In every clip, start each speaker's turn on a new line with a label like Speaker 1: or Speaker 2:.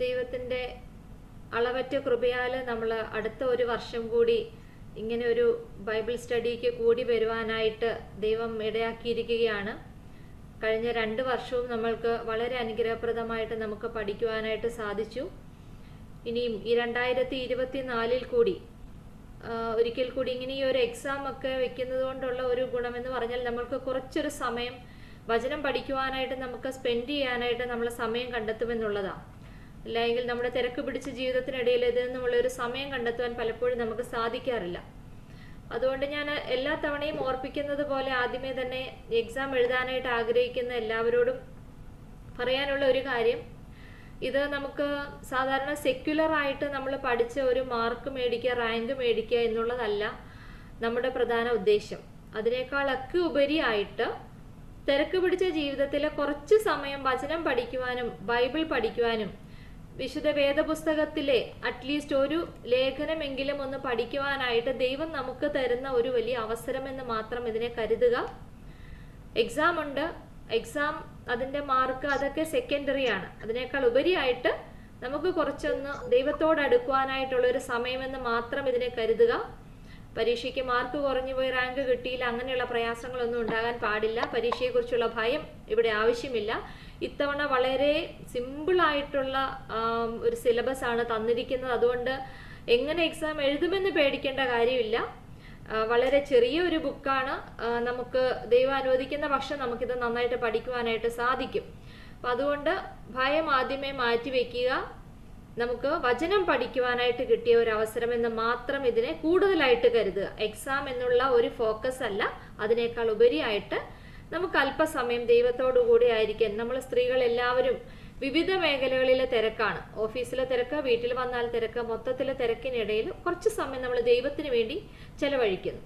Speaker 1: ദൈവത്തിൻ്റെ അളവറ്റ കൃപയാൽ നമ്മൾ അടുത്ത ഒരു വർഷം കൂടി ഇങ്ങനെ ഒരു ബൈബിൾ സ്റ്റഡിക്ക് കൂടി വരുവാനായിട്ട് ദൈവം ഇടയാക്കിയിരിക്കുകയാണ്. കഴിഞ്ഞ 2 വർഷവും നമ്മൾക്ക് വളരെ അനുഗ്രഹപ്രദമായിട്ട് നമുക്ക് പഠിക്കുവാനായിട്ട് സാധിച്ചു. ഇനിയും ഈ 2024 കൂടി ഒരിക്കൽ കൂടി ഇങ്ങനെ ഈ ഒരു എക്സാം ഒക്കെ വെക്കുന്നത് കൊണ്ടുള്ള ഒരു ഗുണമെന്ന് പറഞ്ഞാൽ നമ്മൾക്ക് കുറച്ചൊരു സമയം വചനം പഠിക്കുവാനായിട്ട് നമുക്ക് സ്പെൻഡ് ചെയ്യാനായിട്ട് നമ്മൾ സമയം കണ്ടെത്തുമെന്നുള്ളതാണ്. അല്ലെങ്കിൽ നമ്മുടെ തിരക്ക് പിടിച്ച ജീവിതത്തിനിടയിൽ ഇതിൽ നിന്നുള്ള ഒരു സമയം കണ്ടെത്തുവാൻ പലപ്പോഴും നമുക്ക് സാധിക്കാറില്ല. അതുകൊണ്ട് ഞാൻ എല്ലാ തവണയും ഓർപ്പിക്കുന്നത് പോലെ ആദ്യമേ തന്നെ എക്സാം എഴുതാനായിട്ട് ആഗ്രഹിക്കുന്ന എല്ലാവരോടും പറയാനുള്ള ഒരു കാര്യം, ഇത് നമുക്ക് സാധാരണ സെക്യുലറായിട്ട് നമ്മൾ പഠിച്ച ഒരു മാർക്ക് മേടിക്കുക, റാങ്ക് മേടിക്കുക എന്നുള്ളതല്ല നമ്മുടെ പ്രധാന ഉദ്ദേശം. അതിനേക്കാളൊക്കെ ഉപരിയായിട്ട് തിരക്ക് പിടിച്ച ജീവിതത്തിലെ കുറച്ച് സമയം വചനം പഠിക്കുവാനും ബൈബിൾ പഠിക്കുവാനും വിശുദ്ധ വേദപുസ്തകത്തിലെ അറ്റ്ലീസ്റ്റ് ഒരു ലേഖനമെങ്കിലും ഒന്ന് പഠിക്കുവാനായിട്ട് ദൈവം നമുക്ക് തരുന്ന ഒരു വലിയ അവസരമെന്ന് മാത്രം ഇതിനെ കരുതുക. എക്സാം ഉണ്ട്, എക്സാം അതിൻ്റെ മാർക്ക് അതൊക്കെ സെക്കൻഡറി ആണ്. അതിനേക്കാൾ ഉപരിയായിട്ട് നമുക്ക് കുറച്ചൊന്ന് ദൈവത്തോട് അടുക്കുവാനായിട്ടുള്ളൊരു സമയമെന്ന് മാത്രം ഇതിനെ കരുതുക. പരീക്ഷയ്ക്ക് മാർക്ക് കുറഞ്ഞു പോയി റാങ്ക് കിട്ടിയില്ല, അങ്ങനെയുള്ള പ്രയാസങ്ങളൊന്നും ഉണ്ടാകാൻ പാടില്ല. പരീക്ഷയെക്കുറിച്ചുള്ള ഭയം ഇവിടെ ആവശ്യമില്ല. ഇത്തവണ വളരെ സിമ്പിളായിട്ടുള്ള ഒരു സിലബസ് ആണ് തന്നിരിക്കുന്നത്. അതുകൊണ്ട് എങ്ങനെ എക്സാം എഴുതുമെന്ന് പേടിക്കേണ്ട കാര്യമില്ല. വളരെ ചെറിയൊരു ബുക്കാണ്. നമുക്ക് ദൈവം അനുവദിക്കുന്ന പക്ഷം നമുക്കിത് നന്നായിട്ട് പഠിക്കുവാനായിട്ട് സാധിക്കും. അപ്പം അതുകൊണ്ട് ഭയം ആദ്യമേ മാറ്റിവെക്കുക. നമുക്ക് വചനം പഠിക്കുവാനായിട്ട് കിട്ടിയ ഒരു അവസരമെന്ന് മാത്രം ഇതിനെ കൂടുതലായിട്ട് കരുതുക. എക്സാം എന്നുള്ള ഒരു ഫോക്കസ് അല്ല, അതിനേക്കാൾ ഉപരിയായിട്ട് നമുക്ക് അല്പസമയം ദൈവത്തോടു കൂടി ആയിരിക്കാൻ. നമ്മൾ സ്ത്രീകൾ എല്ലാവരും വിവിധ മേഖലകളിലെ തിരക്കാണ്. ഓഫീസിലെ തിരക്ക്, വീട്ടിൽ വന്നാൽ തിരക്ക്, മൊത്തത്തിലെ തിരക്കിനിടയിൽ കുറച്ച് സമയം നമ്മൾ ദൈവത്തിന് വേണ്ടി ചെലവഴിക്കുന്നു.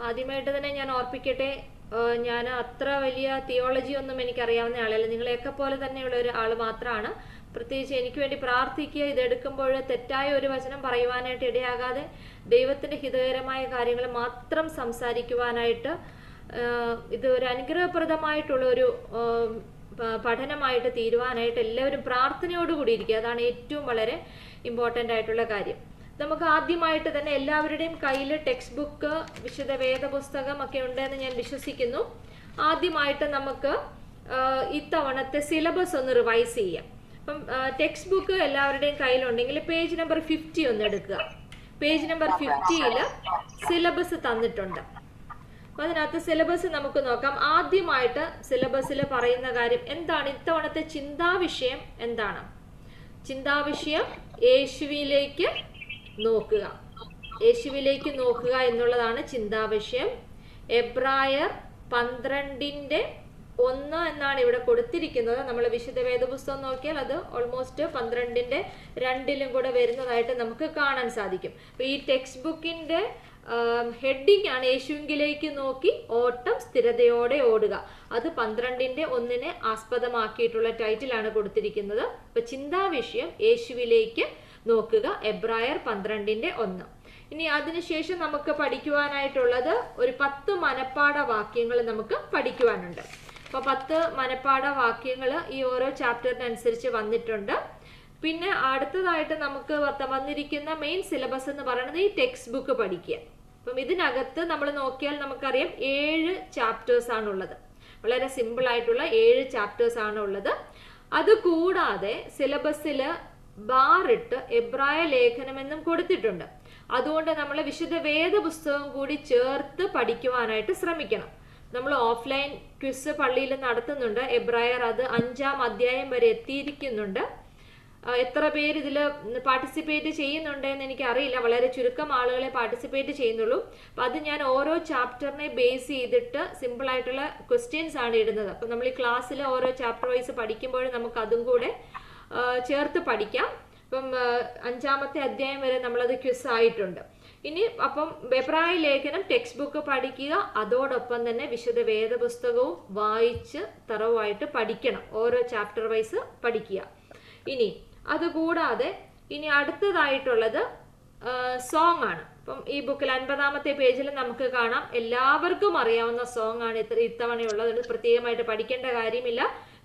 Speaker 1: ആദ്യമായിട്ട് തന്നെ ഞാൻ ഓർപ്പിക്കട്ടെ, ഞാൻ അത്ര വലിയ തിയോളജി ഒന്നും എനിക്കറിയാവുന്ന ആളല്ല. നിങ്ങളെയൊക്കെ പോലെ തന്നെയുള്ള ഒരു ആൾ മാത്രമാണ്. പ്രത്യേകിച്ച് എനിക്ക് വേണ്ടി പ്രാർത്ഥിക്കുക. ഇതെടുക്കുമ്പോൾ തെറ്റായ ഒരു വചനം പറയുവാനായിട്ട് ഇടയാകാതെ ദൈവത്തിൻ്റെ ഹിതകരമായ കാര്യങ്ങൾ മാത്രം സംസാരിക്കുവാനായിട്ട് ഇത് ഒരു അനുഗ്രഹപ്രദമായിട്ടുള്ള ഒരു പഠനമായിട്ട് തീരുവാനായിട്ട് എല്ലാവരും പ്രാർത്ഥനയോടുകൂടി ഇരിക്കുക. അതാണ് ഏറ്റവും വളരെ ഇമ്പോർട്ടൻ്റ് ആയിട്ടുള്ള കാര്യം. നമുക്ക് ആദ്യമായിട്ട് തന്നെ എല്ലാവരുടെയും കയ്യിൽ ടെക്സ്റ്റ് ബുക്ക്, വിശുദ്ധ വേദപുസ്തകം ഒക്കെ ഉണ്ടെന്ന് ഞാൻ വിശ്വസിക്കുന്നു. ആദ്യമായിട്ട് നമുക്ക് ഇത്തവണത്തെ സിലബസ് ഒന്ന് റിവൈസ് ചെയ്യാം. അപ്പം ടെക്സ്റ്റ് ബുക്ക് എല്ലാവരുടെയും കയ്യിലുണ്ടെങ്കിൽ പേജ് നമ്പർ 50 ഒന്ന് എടുക്കുക. പേജ് നമ്പർ 50 സിലബസ് തന്നിട്ടുണ്ട്. അപ്പം അതിനകത്ത് സിലബസ് നമുക്ക് നോക്കാം. ആദ്യമായിട്ട് സിലബസിൽ പറയുന്ന കാര്യം എന്താണ്? ഇത്തവണത്തെ ചിന്താവിഷയം എന്താണ്? ചിന്താവിഷയം യേശുവിലേക്ക് നോക്കുക. യേശുവിലേക്ക് നോക്കുക എന്നുള്ളതാണ് ചിന്താവിഷയം. എബ്രായർ 12:1 എന്നാണ് ഇവിടെ കൊടുത്തിരിക്കുന്നത്. നമ്മൾ വിശുദ്ധ വേദപുസ്തകം നോക്കിയാൽ അത് ഓൾമോസ്റ്റ് 12:2 കൂടെ വരുന്നതായിട്ട് നമുക്ക് കാണാൻ സാധിക്കും. അപ്പോൾ ഈ ടെക്സ്റ്റ് ബുക്കിൻ്റെ ഹെഡിങ് ആണ് യേശുവിലേക്ക് നോക്കി ഓട്ടം സ്ഥിരതയോടെ ഓടുക. അത് 12:1 ആസ്പദമാക്കിയിട്ടുള്ള ടൈറ്റിലാണ് കൊടുത്തിരിക്കുന്നത്. അപ്പോൾ ചിന്താവിഷയം യേശുവിലേക്ക് നോക്കുക, എബ്രായർ 12:1. ഇനി അതിനുശേഷം നമുക്ക് പഠിക്കുവാനായിട്ടുള്ളത് ഒരു 10 മനപ്പാഠ വാക്യങ്ങൾ നമുക്ക് പഠിക്കുവാനുണ്ട്. അപ്പോൾ 10 മനപ്പാഠ വാക്യങ്ങൾ ഈ ഓരോ ചാപ്റ്ററിനനുസരിച്ച് വന്നിട്ടുണ്ട്. പിന്നെ അടുത്തതായിട്ട് നമുക്ക് വന്നിരിക്കുന്ന മെയിൻ സിലബസ് എന്ന് പറയുന്നത് ഈ ടെക്സ്റ്റ് ബുക്ക് പഠിക്കുക. അപ്പം ഇതിനകത്ത് നമ്മൾ നോക്കിയാൽ നമുക്കറിയാം 7 ചാപ്റ്റേഴ്സ് ആണുള്ളത്. വളരെ സിമ്പിൾ ആയിട്ടുള്ള 7 ചാപ്റ്റേഴ്സ് ആണുള്ളത്. അതുകൂടാതെ സിലബസിൽ ബാറിട്ട് എബ്രായ ലേഖനമെന്നും കൊടുത്തിട്ടുണ്ട്. അതുകൊണ്ട് നമ്മൾ വിശുദ്ധ വേദപുസ്തകം കൂടി ചേർത്ത് പഠിക്കുവാനായിട്ട് ശ്രമിക്കണം. നമ്മൾ ഓഫ്ലൈൻ ക്വിസ് പള്ളിയിൽ നടത്തുന്നുണ്ട്. എബ്രായർ അത് 5-ാം അധ്യായം വരെ എത്തിയിരിക്കുന്നുണ്ട്. എത്ര പേര് ഇതിൽ പാർട്ടിസിപ്പേറ്റ് ചെയ്യുന്നുണ്ട് എന്ന് എനിക്കറിയില്ല. വളരെ ചുരുക്കം ആളുകളെ പാർട്ടിസിപ്പേറ്റ് ചെയ്യുന്നുള്ളൂ. അപ്പം അത് ഞാൻ ഓരോ ചാപ്റ്ററിനെ ബേസ് ചെയ്തിട്ട് സിമ്പിളായിട്ടുള്ള ക്വസ്റ്റ്യൻസ് ആണ് ഇടുന്നത്. അപ്പം നമ്മൾ ഈ ക്ലാസ്സിൽ ഓരോ ചാപ്റ്റർ വൈസ് പഠിക്കുമ്പോൾ നമുക്ക് അതും കൂടെ ചേർത്ത് പഠിക്കാം. അപ്പം 5-ാമത്തെ അധ്യായം വരെ നമ്മളത് ക്വിസ് ആയിട്ടുണ്ട്. ഇനി അപ്പം എബ്രായ ലേഖനം ടെക്സ്റ്റ് ബുക്ക് പഠിക്കുക. അതോടൊപ്പം തന്നെ വിശുദ്ധ വേദപുസ്തകവും വായിച്ച് തറവായിട്ട് പഠിക്കണം. ഓരോ ചാപ്റ്റർ വൈസ് പഠിക്കുക. ഇനി അതുകൂടാതെ ഇനി അടുത്തതായിട്ടുള്ളത് സോങ് ആണ്. അപ്പം ഈ ബുക്കിൽ 50-ാമത്തെ പേജിൽ നമുക്ക് കാണാം. എല്ലാവർക്കും അറിയാവുന്ന സോങ് ആണ് ഇത്തവണയുള്ളത്. പ്രത്യേകമായിട്ട് പഠിക്കേണ്ട കാര്യമില്ല.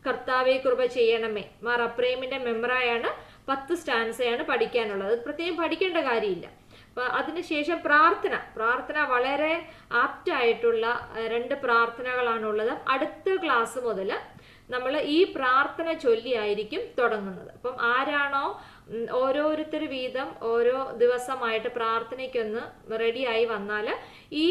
Speaker 1: കർത്താവെ കൃപ ചെയ്യണമേ, മാർ അപ്രേമിന്റെ മെമ്മറായാണ് 10 സ്റ്റാൻസയാണ് പഠിക്കാനുള്ളത്. അത് പ്രത്യേകം പഠിക്കേണ്ട കാര്യമില്ല. അപ്പോൾ അതിനുശേഷം പ്രാർത്ഥന വളരെ ആപ്റ്റായിട്ടുള്ള 2 പ്രാർത്ഥനകളാണുള്ളത്. അടുത്ത ക്ലാസ് മുതൽ നമ്മൾ ഈ പ്രാർത്ഥന ചൊല്ലിയായിരിക്കും തുടങ്ങുന്നത്. അപ്പം ആരാണോ ഓരോരുത്തർ വീതം ഓരോ ദിവസമായിട്ട് പ്രാർത്ഥനയ്ക്കൊന്ന് റെഡിയായി വന്നാൽ ഈ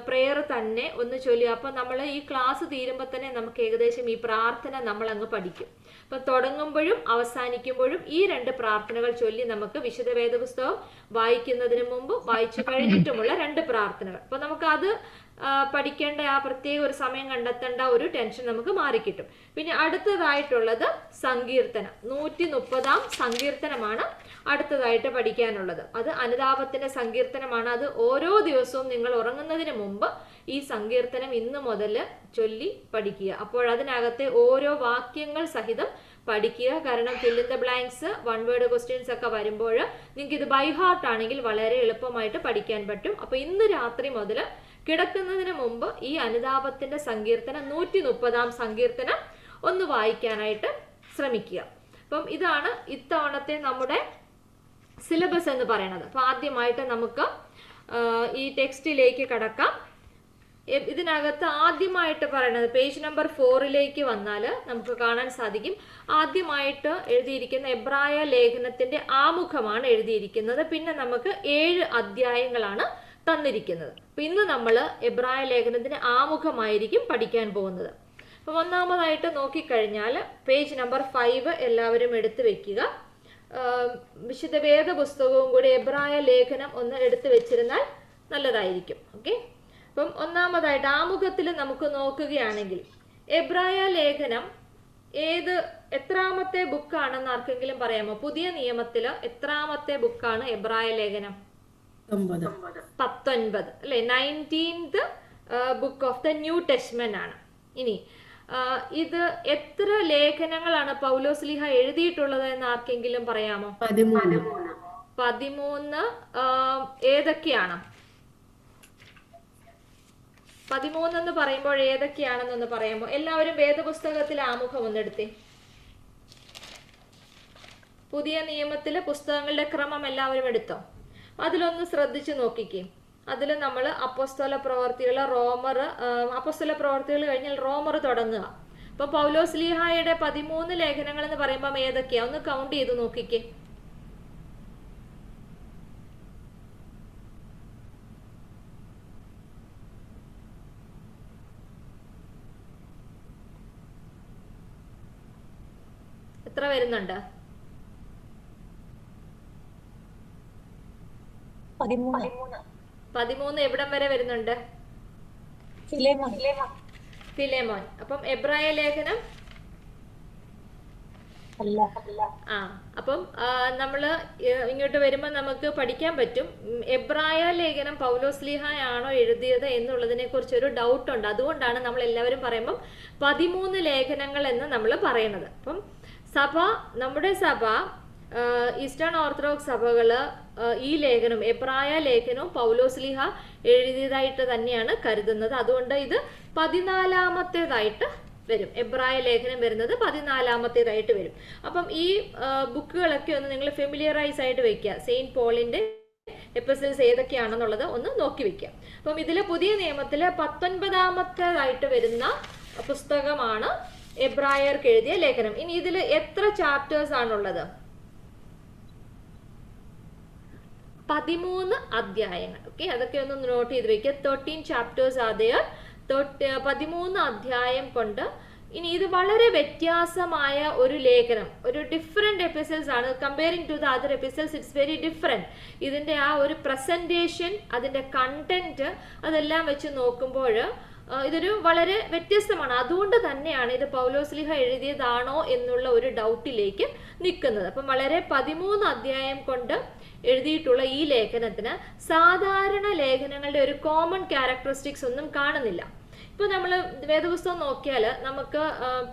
Speaker 1: പ്രെയർ തന്നെ ഒന്ന് ചൊല്ലുക. അപ്പം നമ്മൾ ഈ ക്ലാസ് തീരുമ്പോൾ തന്നെ നമുക്ക് ഏകദേശം ഈ പ്രാർത്ഥന നമ്മൾ അങ്ങ് പഠിക്കും. അപ്പം തുടങ്ങുമ്പോഴും അവസാനിക്കുമ്പോഴും ഈ 2 പ്രാർത്ഥനകൾ ചൊല്ലി നമുക്ക് വിശുദ്ധ വേദപുസ്തകം വായിക്കുന്നതിന് മുമ്പ് വായിച്ചു കഴിഞ്ഞിട്ടുമുള്ള 2 പ്രാർത്ഥനകൾ. അപ്പം നമുക്കത് പഠിക്കേണ്ട ആ പ്രത്യേക ഒരു സമയം കണ്ടെത്തേണ്ട ഒരു ടെൻഷൻ നമുക്ക് മാറിക്കിട്ടും. പിന്നെ അടുത്തതായിട്ടുള്ളത് സങ്കീർത്തനം, 130-ാം സങ്കീർത്തനമാണ് അടുത്തതായിട്ട് പഠിക്കാനുള്ളത്. അത് അനുതാപത്തിന്റെ സങ്കീർത്തനമാണ്. അത് ഓരോ ദിവസവും നിങ്ങൾ ഉറങ്ങുന്നതിന് മുമ്പ് ഈ സങ്കീർത്തനം ഇന്ന് മുതൽ ചൊല്ലി പഠിക്കുക. അപ്പോൾ അതിനകത്തെ ഓരോ വാക്യങ്ങൾ സഹിതം പഠിക്കുക. കാരണം fill in the blanks, 1 word questions ഒക്കെ വരുമ്പോൾ നിങ്ങൾക്ക് ഇത് ബൈ ഹാർട്ട് ആണെങ്കിൽ വളരെ എളുപ്പമായിട്ട് പഠിക്കാൻ പറ്റും. അപ്പോൾ ഇന്ന് രാത്രി മുതൽ കിടക്കുന്നതിന് മുമ്പ് ഈ അനുതാപത്തിന്റെ സങ്കീർത്തനം 130-ാം സങ്കീർത്തനം ഒന്ന് വായിക്കാനായിട്ട് ശ്രമിക്കുക. അപ്പം ഇതാണ് ഇത്തവണത്തെ നമ്മുടെ സിലബസ് എന്ന് പറയുന്നത്. അപ്പോൾ ആദ്യമായിട്ട് നമുക്ക് ഈ ടെക്സ്റ്റിലേക്ക് കടക്കാം. ഇതിനകത്ത് ആദ്യമായിട്ട് പറയുന്നത് പേജ് നമ്പർ 4 വന്നാൽ നമുക്ക് കാണാൻ സാധിക്കും. ആദ്യമായിട്ട് എഴുതിയിരിക്കുന്ന എബ്രായ ലേഖനത്തിന്റെ ആമുഖമാണ് എഴുതിയിരിക്കുന്നത്. പിന്നെ നമുക്ക് 7 അധ്യായങ്ങളാണ് തന്നിരിക്കുന്നത്. അപ്പം ഇന്ന് നമ്മൾ എബ്രായ ലേഖനത്തിന് ആമുഖമായിരിക്കും പഠിക്കാൻ പോകുന്നത്. അപ്പം ഒന്നാമതായിട്ട് നോക്കിക്കഴിഞ്ഞാൽ പേജ് നമ്പർ 5 എല്ലാവരും എടുത്തു വെക്കുക. വിശുദ്ധ വേദ പുസ്തകവും കൂടി എബ്രായ ലേഖനം ഒന്ന് എടുത്തു വെച്ചിരുന്നാൽ നല്ലതായിരിക്കും. ഓക്കെ, അപ്പം ഒന്നാമതായിട്ട് ആമുഖത്തിൽ നമുക്ക് നോക്കുകയാണെങ്കിൽ എബ്രായ ലേഖനം എത്രാമത്തെ ബുക്കാണെന്ന് ആർക്കെങ്കിലും പറയാമോ? പുതിയ നിയമത്തിൽ എത്രാമത്തെ ബുക്കാണ് എബ്രായ ലേഖനം? 19 അല്ലെ, 19th book of the new testament ആണ്. ഇനി ഇത് എത്ര ലേഖനങ്ങളാണ് പൗലോസ്ലീഹ എഴുതിയിട്ടുള്ളത് എന്ന് ആർക്കെങ്കിലും പറയാമോ? 13. ഏതൊക്കെയാണ് 13 എന്ന് പറയുമ്പോൾ ഏതൊക്കെയാണെന്നൊന്ന് പറയാമോ? എല്ലാവരും വേദപുസ്തകത്തിലെ ആമുഖം ഒന്നെടുത്തേ. പുതിയ നിയമത്തിലെ പുസ്തകങ്ങളുടെ ക്രമം എല്ലാവരും എടുത്തോ? അതിലൊന്ന് ശ്രദ്ധിച്ചു നോക്കിക്കേ. അതിൽ നമ്മൾ അപ്പോസ്തല പ്രവർത്തികൾ, അപ്പോസ്തല പ്രവർത്തികൾ കഴിഞ്ഞാൽ റോമർ തുടങ്ങുക. അപ്പൊ പൗലോസ്ലീഹായുടെ 13 ലേഖനങ്ങൾ എന്ന് പറയുമ്പോൾ ഏതൊക്കെയാ? ഒന്ന് കൗണ്ട് ചെയ്ത് നോക്കിക്കേ. എത്ര വരുന്നുണ്ട്? 13 എവിടം വരെ വരുന്നുണ്ട്? ഫിലേമോൻ. അപ്പം എബ്രായ ലേഖനം അപ്പം നമ്മള് ഇങ്ങോട്ട് വരുമ്പോൾ നമുക്ക് പഠിക്കാൻ പറ്റും എബ്രായ ലേഖനം പൗലോസ്ലീഹായാണോ എഴുതിയത് എന്നുള്ളതിനെ കുറിച്ച് ഒരു ഡൗട്ട് ഉണ്ട്. അതുകൊണ്ടാണ് നമ്മൾ എല്ലാവരും പറയുമ്പം 13 ലേഖനങ്ങൾ എന്ന് നമ്മൾ പറയുന്നത്. അപ്പം നമ്മുടെ സഭ ഈസ്റ്റേൺ ഓർത്തഡോക്സ് സഭകള് ഈ ലേഖനം എബ്രായ ലേഖനവും പൗലോസ്ലീഹ എഴുതിയതായിട്ട് തന്നെയാണ് കരുതുന്നത്. അതുകൊണ്ട് ഇത് 14ാമത്തേതായിട്ട് വരും. എബ്രായ ലേഖനം വരുന്നത് 14ാമത്തേതായിട്ട് വരും. അപ്പം ഈ ബുക്കുകളൊക്കെ ഒന്ന് നിങ്ങൾ ഫെമിലിയറൈസ് ആയിട്ട് വെക്കുക. സെയിന്റ് പോളിന്റെ എപ്പിസോഡ്സ് ഏതൊക്കെയാണെന്നുള്ളത് ഒന്ന് നോക്കി വെക്കുക. അപ്പം ഇതിലെ പുതിയ നിയമത്തില് 19ാമത്തേതായിട്ട് വരുന്ന പുസ്തകമാണ് എബ്രായർക്ക് എഴുതിയ ലേഖനം. ഇനി ഇതിൽ എത്ര ചാപ്റ്റേഴ്സ് ആണുള്ളത്? 13 അധ്യായങ്ങൾ. ഓക്കെ, അതൊക്കെ ഒന്ന് നോട്ട് ചെയ്ത് വെക്കുക. 13 ചാപ്റ്റേഴ്സ് ആർ ദെയർ. 13 അധ്യായം കൊണ്ട്. ഇനി ഇത് വളരെ വ്യത്യാസമായ ഒരു ലേഖനം, ഒരു ഡിഫറെന്റ് എപ്പിസോഡ്സ് ആണ്. Comparing to the other episodes it's very different. ഇതിന്റെ ആ ഒരു പ്രസന്റേഷൻ, അതിന്റെ കണ്ടന്റ്, അതെല്ലാം വെച്ച് നോക്കുമ്പോൾ ഇതൊരു വളരെ വ്യത്യസ്തമാണ്. അതുകൊണ്ട് തന്നെയാണ് ഇത് പൗലോസ്ലീഹ എഴുതിയതാണോ എന്നുള്ള ഒരു ഡൗട്ടിലേക്ക് നിൽക്കുന്നത്. അപ്പം വളരെ 13 അധ്യായം കൊണ്ട് എഴുതിയിട്ടുള്ള ഈ ലേഖനത്തിന് സാധാരണ ലേഖനങ്ങളുടെ ഒരു കോമൺ ക്യാരക്ടറിസ്റ്റിക്സ് ഒന്നും കാണുന്നില്ല. ഇപ്പൊ നമ്മൾ വേദപുസ്തകം നോക്കിയാൽ നമുക്ക്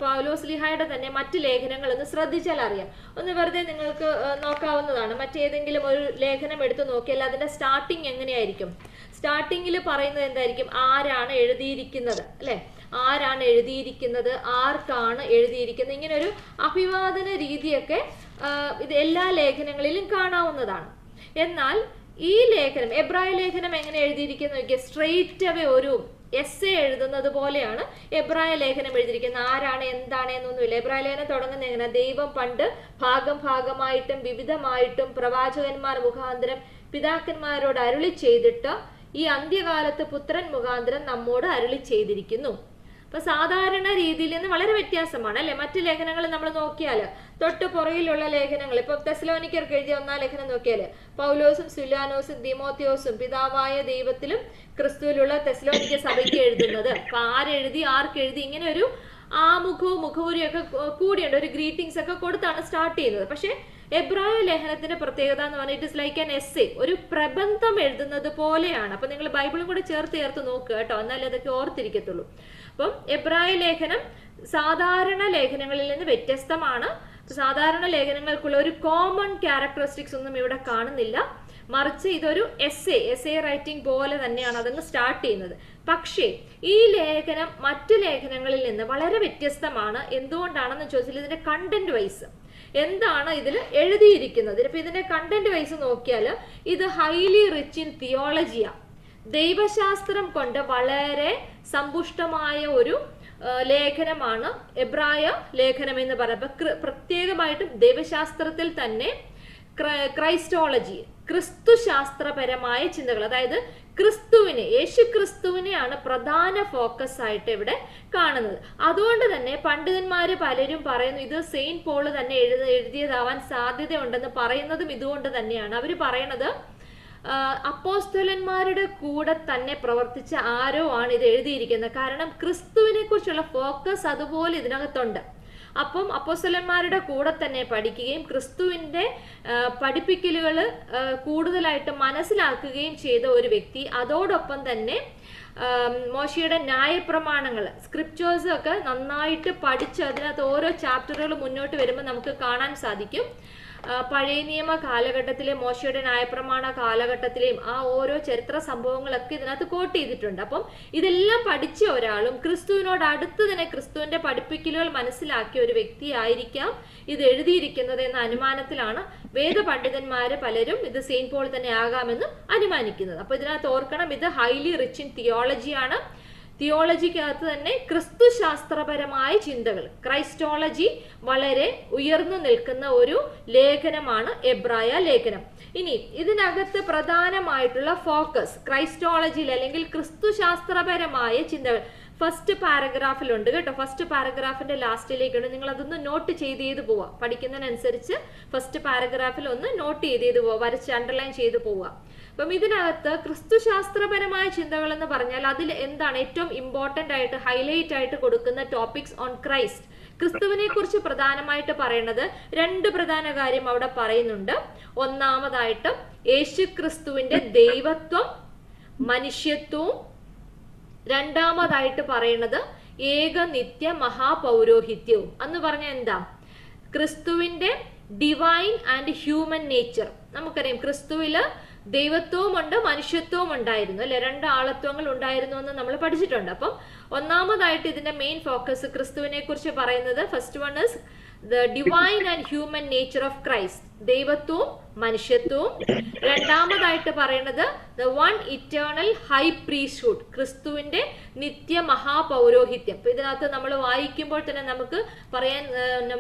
Speaker 1: പൗലോസ്ലീഹായുടെ തന്നെ മറ്റ് ലേഖനങ്ങൾ ഒന്ന് ശ്രദ്ധിച്ചാൽ അറിയാം. ഒന്ന് വെറുതെ നിങ്ങൾക്ക് നോക്കാവുന്നതാണ്. മറ്റേതെങ്കിലും ഒരു ലേഖനം എടുത്ത് നോക്കിയാൽ അതിന്റെ സ്റ്റാർട്ടിങ് എങ്ങനെയായിരിക്കും? സ്റ്റാർട്ടിങ്ങിൽ പറയുന്നത് എന്തായിരിക്കും? ആരാണ് എഴുതിയിരിക്കുന്നത്, അല്ലെ? ആരാണ് എഴുതിയിരിക്കുന്നത്, ആർക്കാണ് എഴുതിയിരിക്കുന്നത്, ഇങ്ങനെ ഒരു അഭിവാദന രീതിയൊക്കെ ഇത് എല്ലാ ലേഖനങ്ങളിലും കാണാവുന്നതാണ്. എന്നാൽ ഈ ലേഖനം, എബ്രായ ലേഖനം എങ്ങനെ എഴുതിയിരിക്കുന്നു നോക്കിയാൽ സ്ട്രെയിറ്റ് അവേ ഒരു എസ്സേ എഴുതുന്നത് പോലെയാണ് എബ്രായ ലേഖനം എഴുതിയിരിക്കുന്നത്. ആരാണ് എന്താണ് എന്നൊന്നുമില്ല. എബ്രായ ലേഖനം തുടങ്ങുന്ന എങ്ങനെ? ദൈവം പണ്ട് ഭാഗം ഭാഗമായിട്ടും വിവിധമായിട്ടും പ്രവാചകന്മാർ മുഖാന്തരം പിതാക്കന്മാരോട് അരുളി ചെയ്തിട്ട് ഈ അന്ത്യകാലത്ത് പുത്രൻ മുഖാന്തരം നമ്മോട് അരുളി ചെയ്തിരിക്കുന്നു. അപ്പൊ സാധാരണ രീതിയിൽ നിന്ന് വളരെ വ്യത്യാസമാണ് അല്ലെ. മറ്റു ലേഖനങ്ങൾ നമ്മൾ നോക്കിയാൽ തൊട്ട് പുറകിലുള്ള ലേഖനങ്ങൾ, ഇപ്പൊ തെസ്സലോനിക്കർക്ക് എഴുതിയ 1-ാം ലേഖനം നോക്കിയാല് പൗലോസും സുലാനോസും തീമോത്തിയോസും പിതാവായ ദൈവത്തിലും ക്രിസ്തുവിലുള്ള തെസ്സലോനിക്ക സഭയ്ക്ക് എഴുതുന്നത്. അപ്പൊ ആരെഴുതി ആർക്കെഴുതി ഇങ്ങനെ ഒരു ആമുഖവും മുഖവുരിയും ഒക്കെ കൂടിയുണ്ട്, ഒരു ഗ്രീറ്റിംഗ്സ് ഒക്കെ കൊടുത്താണ് സ്റ്റാർട്ട് ചെയ്യുന്നത്. പക്ഷെ എബ്രായ ലേഖനത്തിന്റെ പ്രത്യേകത എന്ന് പറഞ്ഞാൽ it is like an essay, ഒരു പ്രബന്ധം എഴുതുന്നത് പോലെയാണ്. അപ്പൊ നിങ്ങൾ ബൈബിളും കൂടെ ചേർത്ത് നോക്കുക കേട്ടോ, എന്നാലേ അതൊക്കെ ഓർത്തിരിക്കത്തുള്ളൂ. അപ്പം എബ്രായ ലേഖനം സാധാരണ ലേഖനങ്ങളിൽ നിന്ന് വ്യത്യസ്തമാണ്. സാധാരണ ലേഖനങ്ങൾക്കുള്ള ഒരു കോമൺ ക്യാരക്ടറിസ്റ്റിക്സ് ഒന്നും ഇവിടെ കാണുന്നില്ല. മറിച്ച് ഇതൊരു എസ്സേ റൈറ്റിംഗ് പോലെ തന്നെയാണ് അതങ്ങ് സ്റ്റാർട്ട് ചെയ്യുന്നത്. പക്ഷേ ഈ ലേഖനം മറ്റു ലേഖനങ്ങളിൽ നിന്ന് വളരെ വ്യത്യസ്തമാണ്. എന്തുകൊണ്ടാണെന്ന് ചോദിച്ചാൽ ഇതിന്റെ കണ്ടന്റ് വൈസ് എന്താണ് ഇതിൽ എഴുതിയിരിക്കുന്നത്. ഇപ്പൊ ഇതിന്റെ കണ്ടന്റ് വൈസ് നോക്കിയാൽ ഇത് ഹൈലി റിച്ച് ഇൻ തിയോളജിയ, ദൈവശാസ്ത്രം കൊണ്ട് വളരെ സമ്പുഷ്ടമായ ഒരു ലേഖനമാണ് എബ്രായ ലേഖനം എന്ന് പറയുന്നത്. പ്രത്യേകമായിട്ടും ദൈവശാസ്ത്രത്തിൽ തന്നെ ക്രൈസ്റ്റോളജി, ക്രിസ്തുശാസ്ത്രപരമായ ചിന്തകൾ, അതായത് ക്രിസ്തുവിനെ, യേശു ക്രിസ്തുവിനെയാണ് പ്രധാന ഫോക്കസ് ആയിട്ട് ഇവിടെ കാണുന്നത്. അതുകൊണ്ട് തന്നെ പണ്ഡിതന്മാര് പലരും പറയുന്നു ഇത് സെയിന്റ് പോൾ തന്നെ എഴുതിയതാവാൻ സാധ്യതയുണ്ടെന്ന് പറയുന്നതും ഇതുകൊണ്ട് തന്നെയാണ്. അവർ പറയണത് അപ്പോസ്തലന്മാരുടെ കൂടെ തന്നെ പ്രവർത്തിച്ച ആരോ ആണ് ഇത് എഴുതിയിരിക്കുന്നത്. കാരണം ക്രിസ്തുവിനെ കുറിച്ചുള്ള ഫോക്കസ് അതുപോലെ ഇതിനകത്തുണ്ട്. അപ്പം അപ്പോസ്തലന്മാരുടെ കൂടെ തന്നെ പഠിക്കുകയും ക്രിസ്തുവിന്റെ പഠിപ്പിക്കലുകൾ കൂടുതലായിട്ട് മനസ്സിലാക്കുകയും ചെയ്ത ഒരു വ്യക്തി, അതോടൊപ്പം തന്നെ മോശയുടെ ന്യായപ്രമാണങ്ങൾ, സ്ക്രിപ്റ്റേഴ്സ് ഒക്കെ നന്നായിട്ട് പഠിച്ച് അതിനകത്ത് ഓരോ ചാപ്റ്ററുകൾ മുന്നോട്ട് വരുമ്പോൾ നമുക്ക് കാണാൻ സാധിക്കും പഴയ നിയമ കാലഘട്ടത്തിലെ മോശയുടെ ന്യായപ്രമാണ കാലഘട്ടത്തിലെയും ആ ഓരോ ചരിത്ര സംഭവങ്ങളൊക്കെ ഇതിനകത്ത് കോട്ട് ചെയ്തിട്ടുണ്ട്. അപ്പം ഇതെല്ലാം പഠിച്ച ഒരാളും ക്രിസ്തുവിനോട് അടുത്ത് തന്നെ ക്രിസ്തുവിന്റെ പഠിപ്പിക്കലുകൾ മനസ്സിലാക്കിയ ഒരു വ്യക്തി ആയിരിക്കാം ഇത് എഴുതിയിരിക്കുന്നത് എന്ന അനുമാനത്തിലാണ് വേദപണ്ഡിതന്മാര് പലരും ഇത് സെയിന്റ് പോൾ തന്നെ ആകാമെന്ന് അനുമാനിക്കുന്നത്. അപ്പൊ ഇതിനകത്ത് ഓർക്കണം, ഇത് ഹൈലി റിച്ച് ഇൻ തിയോളജിയാണ്. തിയോളജിക്കകത്ത് തന്നെ ക്രിസ്തുശാസ്ത്രപരമായ ചിന്തകൾ, ക്രൈസ്റ്റോളജി വളരെ ഉയർന്നു നിൽക്കുന്ന ഒരു ലേഖനമാണ് എബ്രായ ലേഖനം. ഇനി ഇതിനകത്ത് പ്രധാനമായിട്ടുള്ള ഫോക്കസ് ക്രൈസ്റ്റോളജിയിൽ അല്ലെങ്കിൽ ക്രിസ്തുശാസ്ത്രപരമായ ചിന്തകൾ ഫസ്റ്റ് പാരഗ്രാഫിലുണ്ട് കേട്ടോ. ഫസ്റ്റ് പാരഗ്രാഫിന്റെ ലാസ്റ്റിലേക്കുണ്ട്. നിങ്ങൾ അതൊന്ന് നോട്ട് ചെയ്ത് പോവുക. പഠിക്കുന്നതിനനുസരിച്ച് ഫസ്റ്റ് പാരഗ്രാഫിൽ ഒന്ന് നോട്ട് ചെയ്ത് പോവുക, വരച്ച് അണ്ടർലൈൻ ചെയ്ത് പോവുക. അപ്പം ഇതിനകത്ത് ക്രിസ്തുശാസ്ത്രപരമായ ചിന്തകൾ എന്ന് പറഞ്ഞാൽ അതിൽ എന്താണ് ഏറ്റവും ഇമ്പോർട്ടന്റ് ആയിട്ട് ഹൈലൈറ്റ് ആയിട്ട് കൊടുക്കുന്ന ടോപ്പിക്സ് ഓൺ ക്രൈസ്റ്റ്, ക്രിസ്തുവിനെ കുറിച്ച് പ്രധാനമായിട്ട് പറയുന്നത് രണ്ട് പ്രധാന കാര്യം അവിടെ പറയുന്നുണ്ട്. ഒന്നാമതായിട്ട് യേശു ക്രിസ്തുവിന്റെ ദൈവത്വം മനുഷ്യത്വവും, രണ്ടാമതായിട്ട് പറയുന്നത് ഏക നിത്യ മഹാപൗരോഹിത്യവും. എന്ന് പറഞ്ഞാൽ എന്താ? ക്രിസ്തുവിന്റെ ഡിവൈൻ ആൻഡ് ഹ്യൂമൻ നേച്ചർ. നമുക്കറിയാം ക്രിസ്തുവില് ദൈവത്വവും ഉണ്ട് മനുഷ്യത്വവും ഉണ്ടായിരുന്നു അല്ലെ, രണ്ട് ആളത്വങ്ങൾ ഉണ്ടായിരുന്നു എന്ന് നമ്മൾ പഠിച്ചിട്ടുണ്ട്. അപ്പം ഒന്നാമതായിട്ട് ഇതിന്റെ മെയിൻ ഫോക്കസ് ക്രിസ്തുവിനെ കുറിച്ച് പറയുന്നത് first one is the divine and human nature of Christ, ദൈവത്വവും മനുഷ്യത്വവും. രണ്ടാമതായിട്ട് പറയുന്നത് the one eternal high priesthood, ക്രിസ്തുവിന്റെ നിത്യ മഹാപൗരോഹിത്യം. അപ്പൊ ഇതിനകത്ത് നമ്മൾ വായിക്കുമ്പോൾ തന്നെ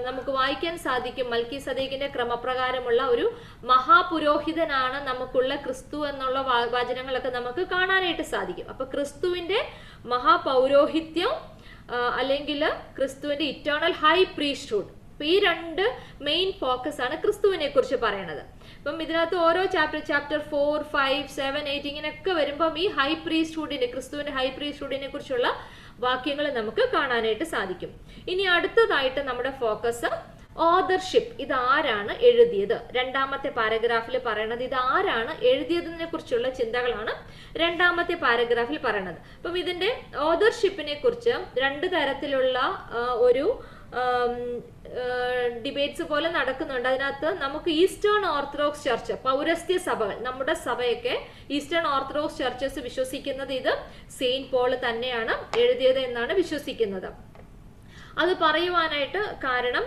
Speaker 1: നമുക്ക് വായിക്കാൻ സാധിക്കും മൽക്കീസദേക്കിന്റെ ക്രമപ്രകാരമുള്ള ഒരു മഹാപുരോഹിതനാണ് നമുക്കുള്ള ക്രിസ്തു എന്നുള്ള വചനങ്ങളൊക്കെ നമുക്ക് കാണാനായിട്ട് സാധിക്കും. അപ്പൊ ക്രിസ്തുവിന്റെ മഹാപൗരോഹിത്യം അല്ലെങ്കിൽ ക്രിസ്തുവിന്റെ ഇറ്റേണൽ ഹൈ പ്രീസ്റ്റ്ഹുഡ്, അപ്പൊ ഈ രണ്ട് മെയിൻ ഫോക്കസ് ആണ് ക്രിസ്തുവിനെ കുറിച്ച് പറയണത്. അപ്പം ഇതിനകത്ത് ഓരോ ചാപ്റ്റർ 4, 5, 7, 8 ഇങ്ങനെയൊക്കെ വരുമ്പം ഈ ഹൈ പ്രീസ്റ്റ്ഹുഡിന്റെ, ക്രിസ്തുവിന്റെ ഹൈ പ്രീസ്റ്റ്ഹുഡിനെ കുറിച്ചുള്ള വാക്യങ്ങൾ നമുക്ക് കാണാനായിട്ട് സാധിക്കും. ഇനി അടുത്തതായിട്ട് നമ്മുടെ ഫോക്കസ് ഓതർഷിപ്പ്, ഇത് ആരാണ് എഴുതിയത്. രണ്ടാമത്തെ പാരഗ്രാഫിൽ പറയണത് ഇത് ആരാണ് എഴുതിയതിനെ കുറിച്ചുള്ള ചിന്തകളാണ് രണ്ടാമത്തെ പാരഗ്രാഫിൽ പറയണത്. അപ്പം ഇതിന്റെ ഓതർഷിപ്പിനെ കുറിച്ച് രണ്ട് തരത്തിലുള്ള ഒരു ഡിബേറ്റ്സ് പോലെ നടക്കുന്നുണ്ട്. അതിനകത്ത് നമുക്ക് ഈസ്റ്റേൺ ഓർത്തഡോക്സ് ചർച്ച്, പൗരസ്ത്യ സഭകൾ, നമ്മുടെ സഭയൊക്കെ ഈസ്റ്റേൺ ഓർത്തഡോക്സ് ചർച്ചസ് വിശ്വസിക്കുന്നത് ഇത് സെയിന്റ് പോൾ തന്നെയാണ് എഴുതിയത് എന്നാണ് വിശ്വസിക്കുന്നത്. അത് പറയുവാനായിട്ട് കാരണം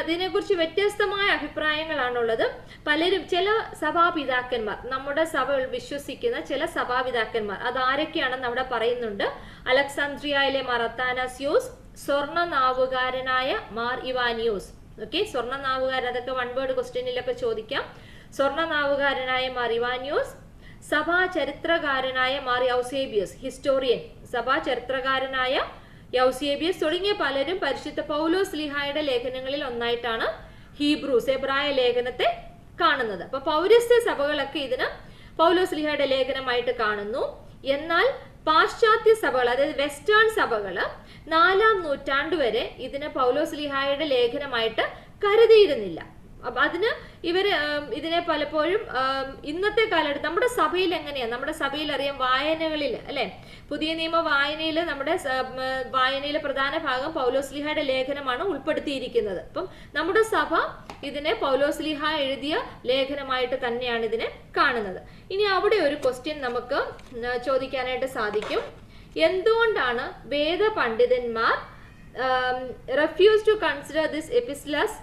Speaker 1: ഇതിനെക്കുറിച്ച് വ്യത്യസ്തമായ അഭിപ്രായങ്ങളാണുള്ളത്. പലരും, ചില സഭാപിതാക്കന്മാർ, നമ്മുടെ സഭ വിശ്വസിക്കുന്ന ചില സഭാപിതാക്കന്മാർ, അതാരൊക്കെയാണെന്ന് അവിടെ പറയുന്നുണ്ട്. അലക്സാന്ദ്രിയയിലെ മാർ അത്താനാസ്യോസ്, സ്വർണ്ണ നാവുകാരനായ മാർ ഇവാനിയോസ്. ഓക്കെ, സ്വർണ്ണ നാവുകാരൻ, അതൊക്കെ വൺ വേർഡ് ക്വസ്റ്റ്യനിലൊക്കെ ചോദിക്കാം. സ്വർണ്ണ നാവുകാരനായ മാർ ഇവാനിയോസ്, സഭാ ചരിത്രകാരനായ മാർ യൗസേബിയസ്, ഹിസ്റ്റോറിയൻ, സഭാ ചരിത്രകാരനായ യൗസേബിയസ് തുടങ്ങിയ പലരും പരിശുദ്ധ പൗലോസ് ശ്ലീഹായുടെ ലേഖനങ്ങളിൽ ഒന്നായിട്ടാണ് ഹീബ്രൂസ്, എബ്രായ ലേഖനത്തെ കാണുന്നത്. അപ്പൊ പൗരസ്ത്യ സഭകളൊക്കെ ഇതിന് പൗലോസ് ശ്ലീഹായുടെ ലേഖനമായിട്ട് കാണുന്നു. എന്നാൽ പാശ്ചാത്യ സഭകൾ, അതായത് വെസ്റ്റേൺ സഭകള് 4-ാം നൂറ്റാണ്ട് വരെ ഇതിന് പൗലോസ് ശ്ലീഹായുടെ ലേഖനമായിട്ട് കരുതിയിരുന്നില്ല. അപ്പൊ അതിന് ഇതിനെ പലപ്പോഴും ഇന്നത്തെ കാലഘട്ടം നമ്മുടെ സഭയിൽ എങ്ങനെയാണ്, നമ്മുടെ സഭയിൽ അറിയാം, വായനകളിൽ അല്ലെ, പുതിയ നിയമ വായനയിൽ നമ്മുടെ വായനയിലെ പ്രധാന ഭാഗം പൗലോസ്ലീഹയുടെ ലേഖനമാണ് ഉൾപ്പെടുത്തിയിരിക്കുന്നത്. അപ്പം നമ്മുടെ സഭ ഇതിനെ പൗലോസ്ലീഹ എഴുതിയ ലേഖനമായിട്ട് തന്നെയാണ് ഇതിനെ കാണുന്നത്. ഇനി അവിടെ ഒരു ക്വസ്റ്റ്യൻ നമുക്ക് ചോദിക്കാനായിട്ട് സാധിക്കും. എന്തുകൊണ്ടാണ് വേദ പണ്ഡിതന്മാർ refused to consider this epistle as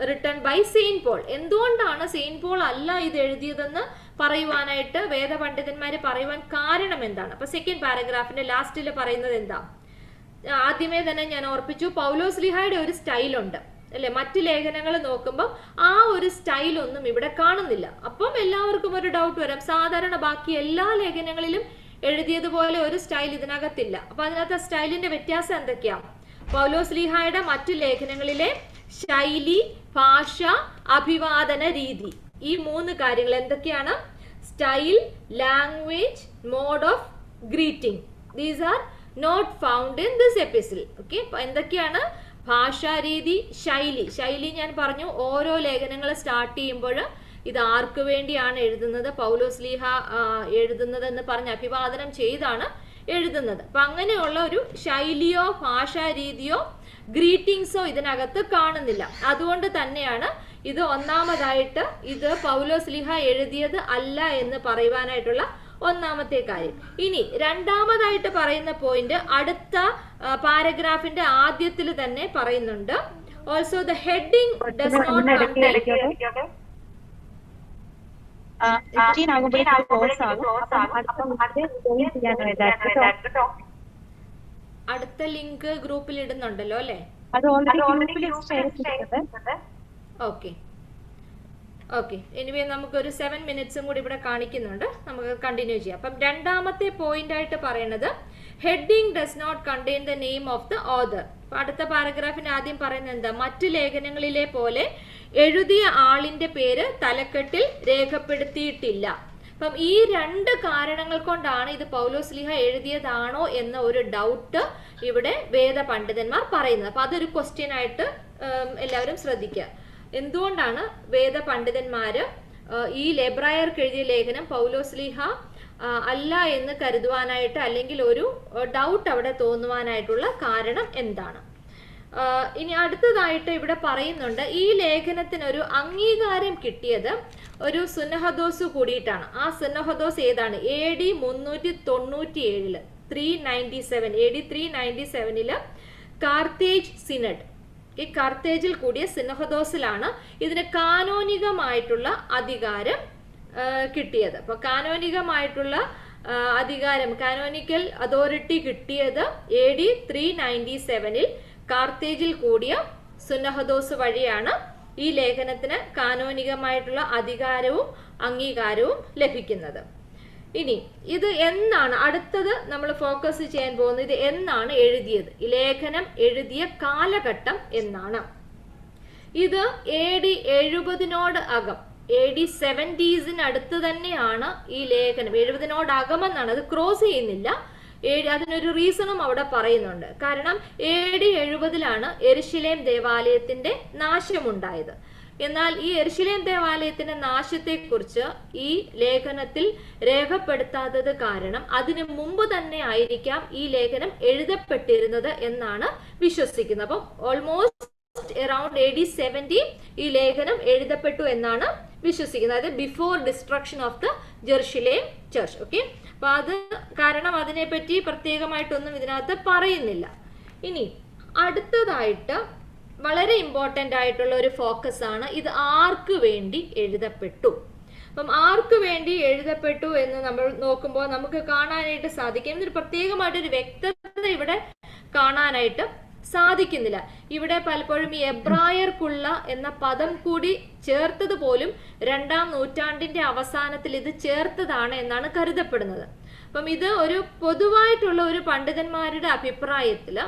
Speaker 1: written by Saint Paul? എന്തുകൊണ്ടാണ് സെയിന്റ് പോൾ അല്ല ഇത് എഴുതിയതെന്ന് പറയുവാനായിട്ട് വേദപണ്ഡിതന്മാര് പറയുവാൻ കാരണം എന്താണ്? അപ്പൊ സെക്കൻഡ് പാരഗ്രാഫിന്റെ ലാസ്റ്റിൽ പറയുന്നത് എന്താ? ആദ്യമേ തന്നെ ഞാൻ ഓർപ്പിച്ചു, പൗലോസ്ലീഹായുടെ ഒരു സ്റ്റൈലുണ്ട് അല്ലെ, മറ്റു ലേഖനങ്ങൾ നോക്കുമ്പോൾ ആ ഒരു സ്റ്റൈലൊന്നും ഇവിടെ കാണുന്നില്ല. അപ്പം എല്ലാവർക്കും ഒരു ഡൗട്ട് വരാം, സാധാരണ ബാക്കി എല്ലാ ലേഖനങ്ങളിലും എഴുതിയതുപോലെ ഒരു സ്റ്റൈൽ ഇതിനകത്തില്ല. അപ്പൊ അതിനകത്ത് സ്റ്റൈലിന്റെ വ്യത്യാസം എന്തൊക്കെയാ? പൗലോസ്ലീഹായുടെ മറ്റു ലേഖനങ്ങളിലെ ശൈലി, ഭാഷ, അഭിവാദന രീതി, ഈ 3 കാര്യങ്ങൾ എന്തൊക്കെയാണ്? Style, language, mode of greeting, these are not found in this എപ്പിസിൽ. ഓക്കെ, എന്തൊക്കെയാണ്? ഭാഷാരീതി, ശൈലി ഞാൻ പറഞ്ഞു, ഓരോ ലേഖനങ്ങൾ സ്റ്റാർട്ട് ചെയ്യുമ്പോൾ ഇത് ആർക്ക് വേണ്ടിയാണ് എഴുതുന്നത്, പൗലോസ്ലീഹ എഴുതുന്നതെന്ന് പറഞ്ഞ് അഭിവാദനം ചെയ്താണ് എഴുതുന്നത്. അപ്പൊ അങ്ങനെയുള്ള ഒരു ശൈലിയോ ഭാഷാരീതിയോ ഗ്രീറ്റിംഗ്സോ ഇതിനകത്ത് കാണുന്നില്ല. അതുകൊണ്ട് തന്നെയാണ് ഇത് ഒന്നാമതായിട്ട് ഇത് പൗലോസ്ലീഹ എഴുതിയത് അല്ല എന്ന് പറയുവാനായിട്ടുള്ള ഒന്നാമത്തെ കാര്യം. ഇനി രണ്ടാമതായിട്ട് പറയുന്ന പോയിന്റ് അടുത്ത പാരഗ്രാഫിന്റെ ആദ്യത്തിൽ തന്നെ പറയുന്നുണ്ട്. Also the heading does not contain. അടുത്ത ലിങ്ക് ഗ്രൂപ്പിൽ ഇടുന്നുണ്ടല്ലോ അല്ലെ? ഓക്കെ ഓക്കെ, എനിവേ നമുക്കൊരു 7 മിനിറ്റ്സും കൂടി ഇവിടെ കാണിക്കുന്നുണ്ട്, നമുക്ക് കണ്ടിന്യൂ ചെയ്യാം. അപ്പം രണ്ടാമത്തെ പോയിന്റ് ആയിട്ട് പറയുന്നത് heading does not contain the name of the author. അടുത്ത പാരഗ്രാഫിന് ആദ്യം പറയുന്നത് എന്താ? മറ്റു ലേഖനങ്ങളിലെ പോലെ എഴുതിയ ആളിന്റെ പേര് തലക്കെട്ടിൽ രേഖപ്പെടുത്തിയിട്ടില്ല. അപ്പം ഈ 2 കാരണങ്ങൾ കൊണ്ടാണ് ഇത് പൗലോസ്ലീഹ എഴുതിയതാണോ എന്ന ഒരു ഡൗട്ട് ഇവിടെ വേദ പണ്ഡിതന്മാർ പറയുന്നത്. അപ്പൊ അതൊരു ക്വസ്റ്റ്യൻ ആയിട്ട് എല്ലാവരും ശ്രദ്ധിക്കുക. എന്തുകൊണ്ടാണ് വേദ പണ്ഡിതന്മാര് ഈ എബ്രായർക്ക് എഴുതിയ ലേഖനം പൗലോസ്ലീഹ അല്ല എന്ന് കരുതുവാനായിട്ട്, അല്ലെങ്കിൽ ഒരു ഡൗട്ട് അവിടെ തോന്നുവാനായിട്ടുള്ള കാരണം എന്താണ്? ഇനി അടുത്തതായിട്ട് ഇവിടെ പറയുന്നുണ്ട്, ഈ ലേഖനത്തിന് ഒരു അംഗീകാരം കിട്ടിയത് ഒരു സുന്നഹദോസ് കൂടിയിട്ടാണ്. ആ സുന്നഹദോസ് ഏതാണ്? AD 397 AD 397 കാർത്തേജ് സിനഡ്, ഈ കാർത്തേജിൽ കൂടിയ സിനഹദോസിലാണ് ഇതിന് കാനോനികമായിട്ടുള്ള അധികാരം കിട്ടിയത്. അപ്പൊ കാനോനികമായിട്ടുള്ള അധികാരം, കാനോനിക്കൽ അതോറിറ്റി കിട്ടിയത് AD 397 കാർത്തേജിൽ കൂടിയ സുന്നഹദോസ് വഴിയാണ് ഈ ലേഖനത്തിന് കാനോനികമായിട്ടുള്ള അധികാരവും അംഗീകാരവും ലഭിക്കുന്നത്. ഇനി ഇത് എന്നാണ് അടുത്തത് നമ്മൾ ഫോക്കസ് ചെയ്യാൻ പോകുന്നത്? ഇത് എന്നാണ് എഴുതിയത്? ഈ ലേഖനം എഴുതിയ കാലഘട്ടം എന്നാണ്? ഇത് AD 70 അകം, AD 70s അടുത്ത് തന്നെയാണ് ഈ ലേഖനം. 70 എന്നാണ്, അത് ക്രോസ് ചെയ്യുന്നില്ല. അതിനൊരു റീസണും അവിടെ പറയുന്നുണ്ട്. കാരണം AD 70 യെരുശലേം ദേവാലയത്തിന്റെ നാശമുണ്ടായത്. എന്നാൽ ഈ യെരുശലേം ദേവാലയത്തിന്റെ നാശത്തെക്കുറിച്ച് ഈ ലേഖനത്തിൽ രേഖപ്പെടുത്താത്തത് കാരണം അതിനു മുമ്പ് തന്നെ ആയിരിക്കാം ഈ ലേഖനം എഴുതപ്പെട്ടിരുന്നത് എന്നാണ് വിശ്വസിക്കുന്നത്. അപ്പം ഓൾമോസ്റ്റ് അറൌണ്ട് AD 70 ഈ ലേഖനം എഴുതപ്പെട്ടു എന്നാണ് വിശ്വസിക്കുന്നത്, അതായത് before destruction of the Jerusalem church. Okay, അപ്പൊ അത് കാരണം അതിനെപ്പറ്റി പ്രത്യേകമായിട്ടൊന്നും ഇതിനകത്ത് പറയുന്നില്ല. ഇനി അടുത്തതായിട്ട് വളരെ ഇമ്പോർട്ടൻ്റ് ആയിട്ടുള്ള ഒരു ഫോക്കസ് ആണ്, ഇത് ആർക്ക് വേണ്ടി എഴുതപ്പെട്ടു. അപ്പം ആർക്ക് വേണ്ടി എഴുതപ്പെട്ടു എന്ന് നമ്മൾ നോക്കുമ്പോൾ നമുക്ക് കാണാനായിട്ട് സാധിക്കും, ഇതൊരു പ്രത്യേകമായിട്ടൊരു വ്യക്തത ഇവിടെ കാണാനായിട്ട് സാധിക്കുന്നില്ല. ഇവിടെ പലപ്പോഴും ഈ എബ്രായർക്കുള്ള എന്ന പദം കൂടി ചേർത്തത് പോലും 2-ാം നൂറ്റാണ്ടിന്റെ അവസാനത്തിൽ ഇത് ചേർത്തതാണ് എന്നാണ് കരുതപ്പെടുന്നത്. അപ്പം ഇത് ഒരു പൊതുവായിട്ടുള്ള ഒരു പണ്ഡിതന്മാരുടെ അഭിപ്രായത്തിൽ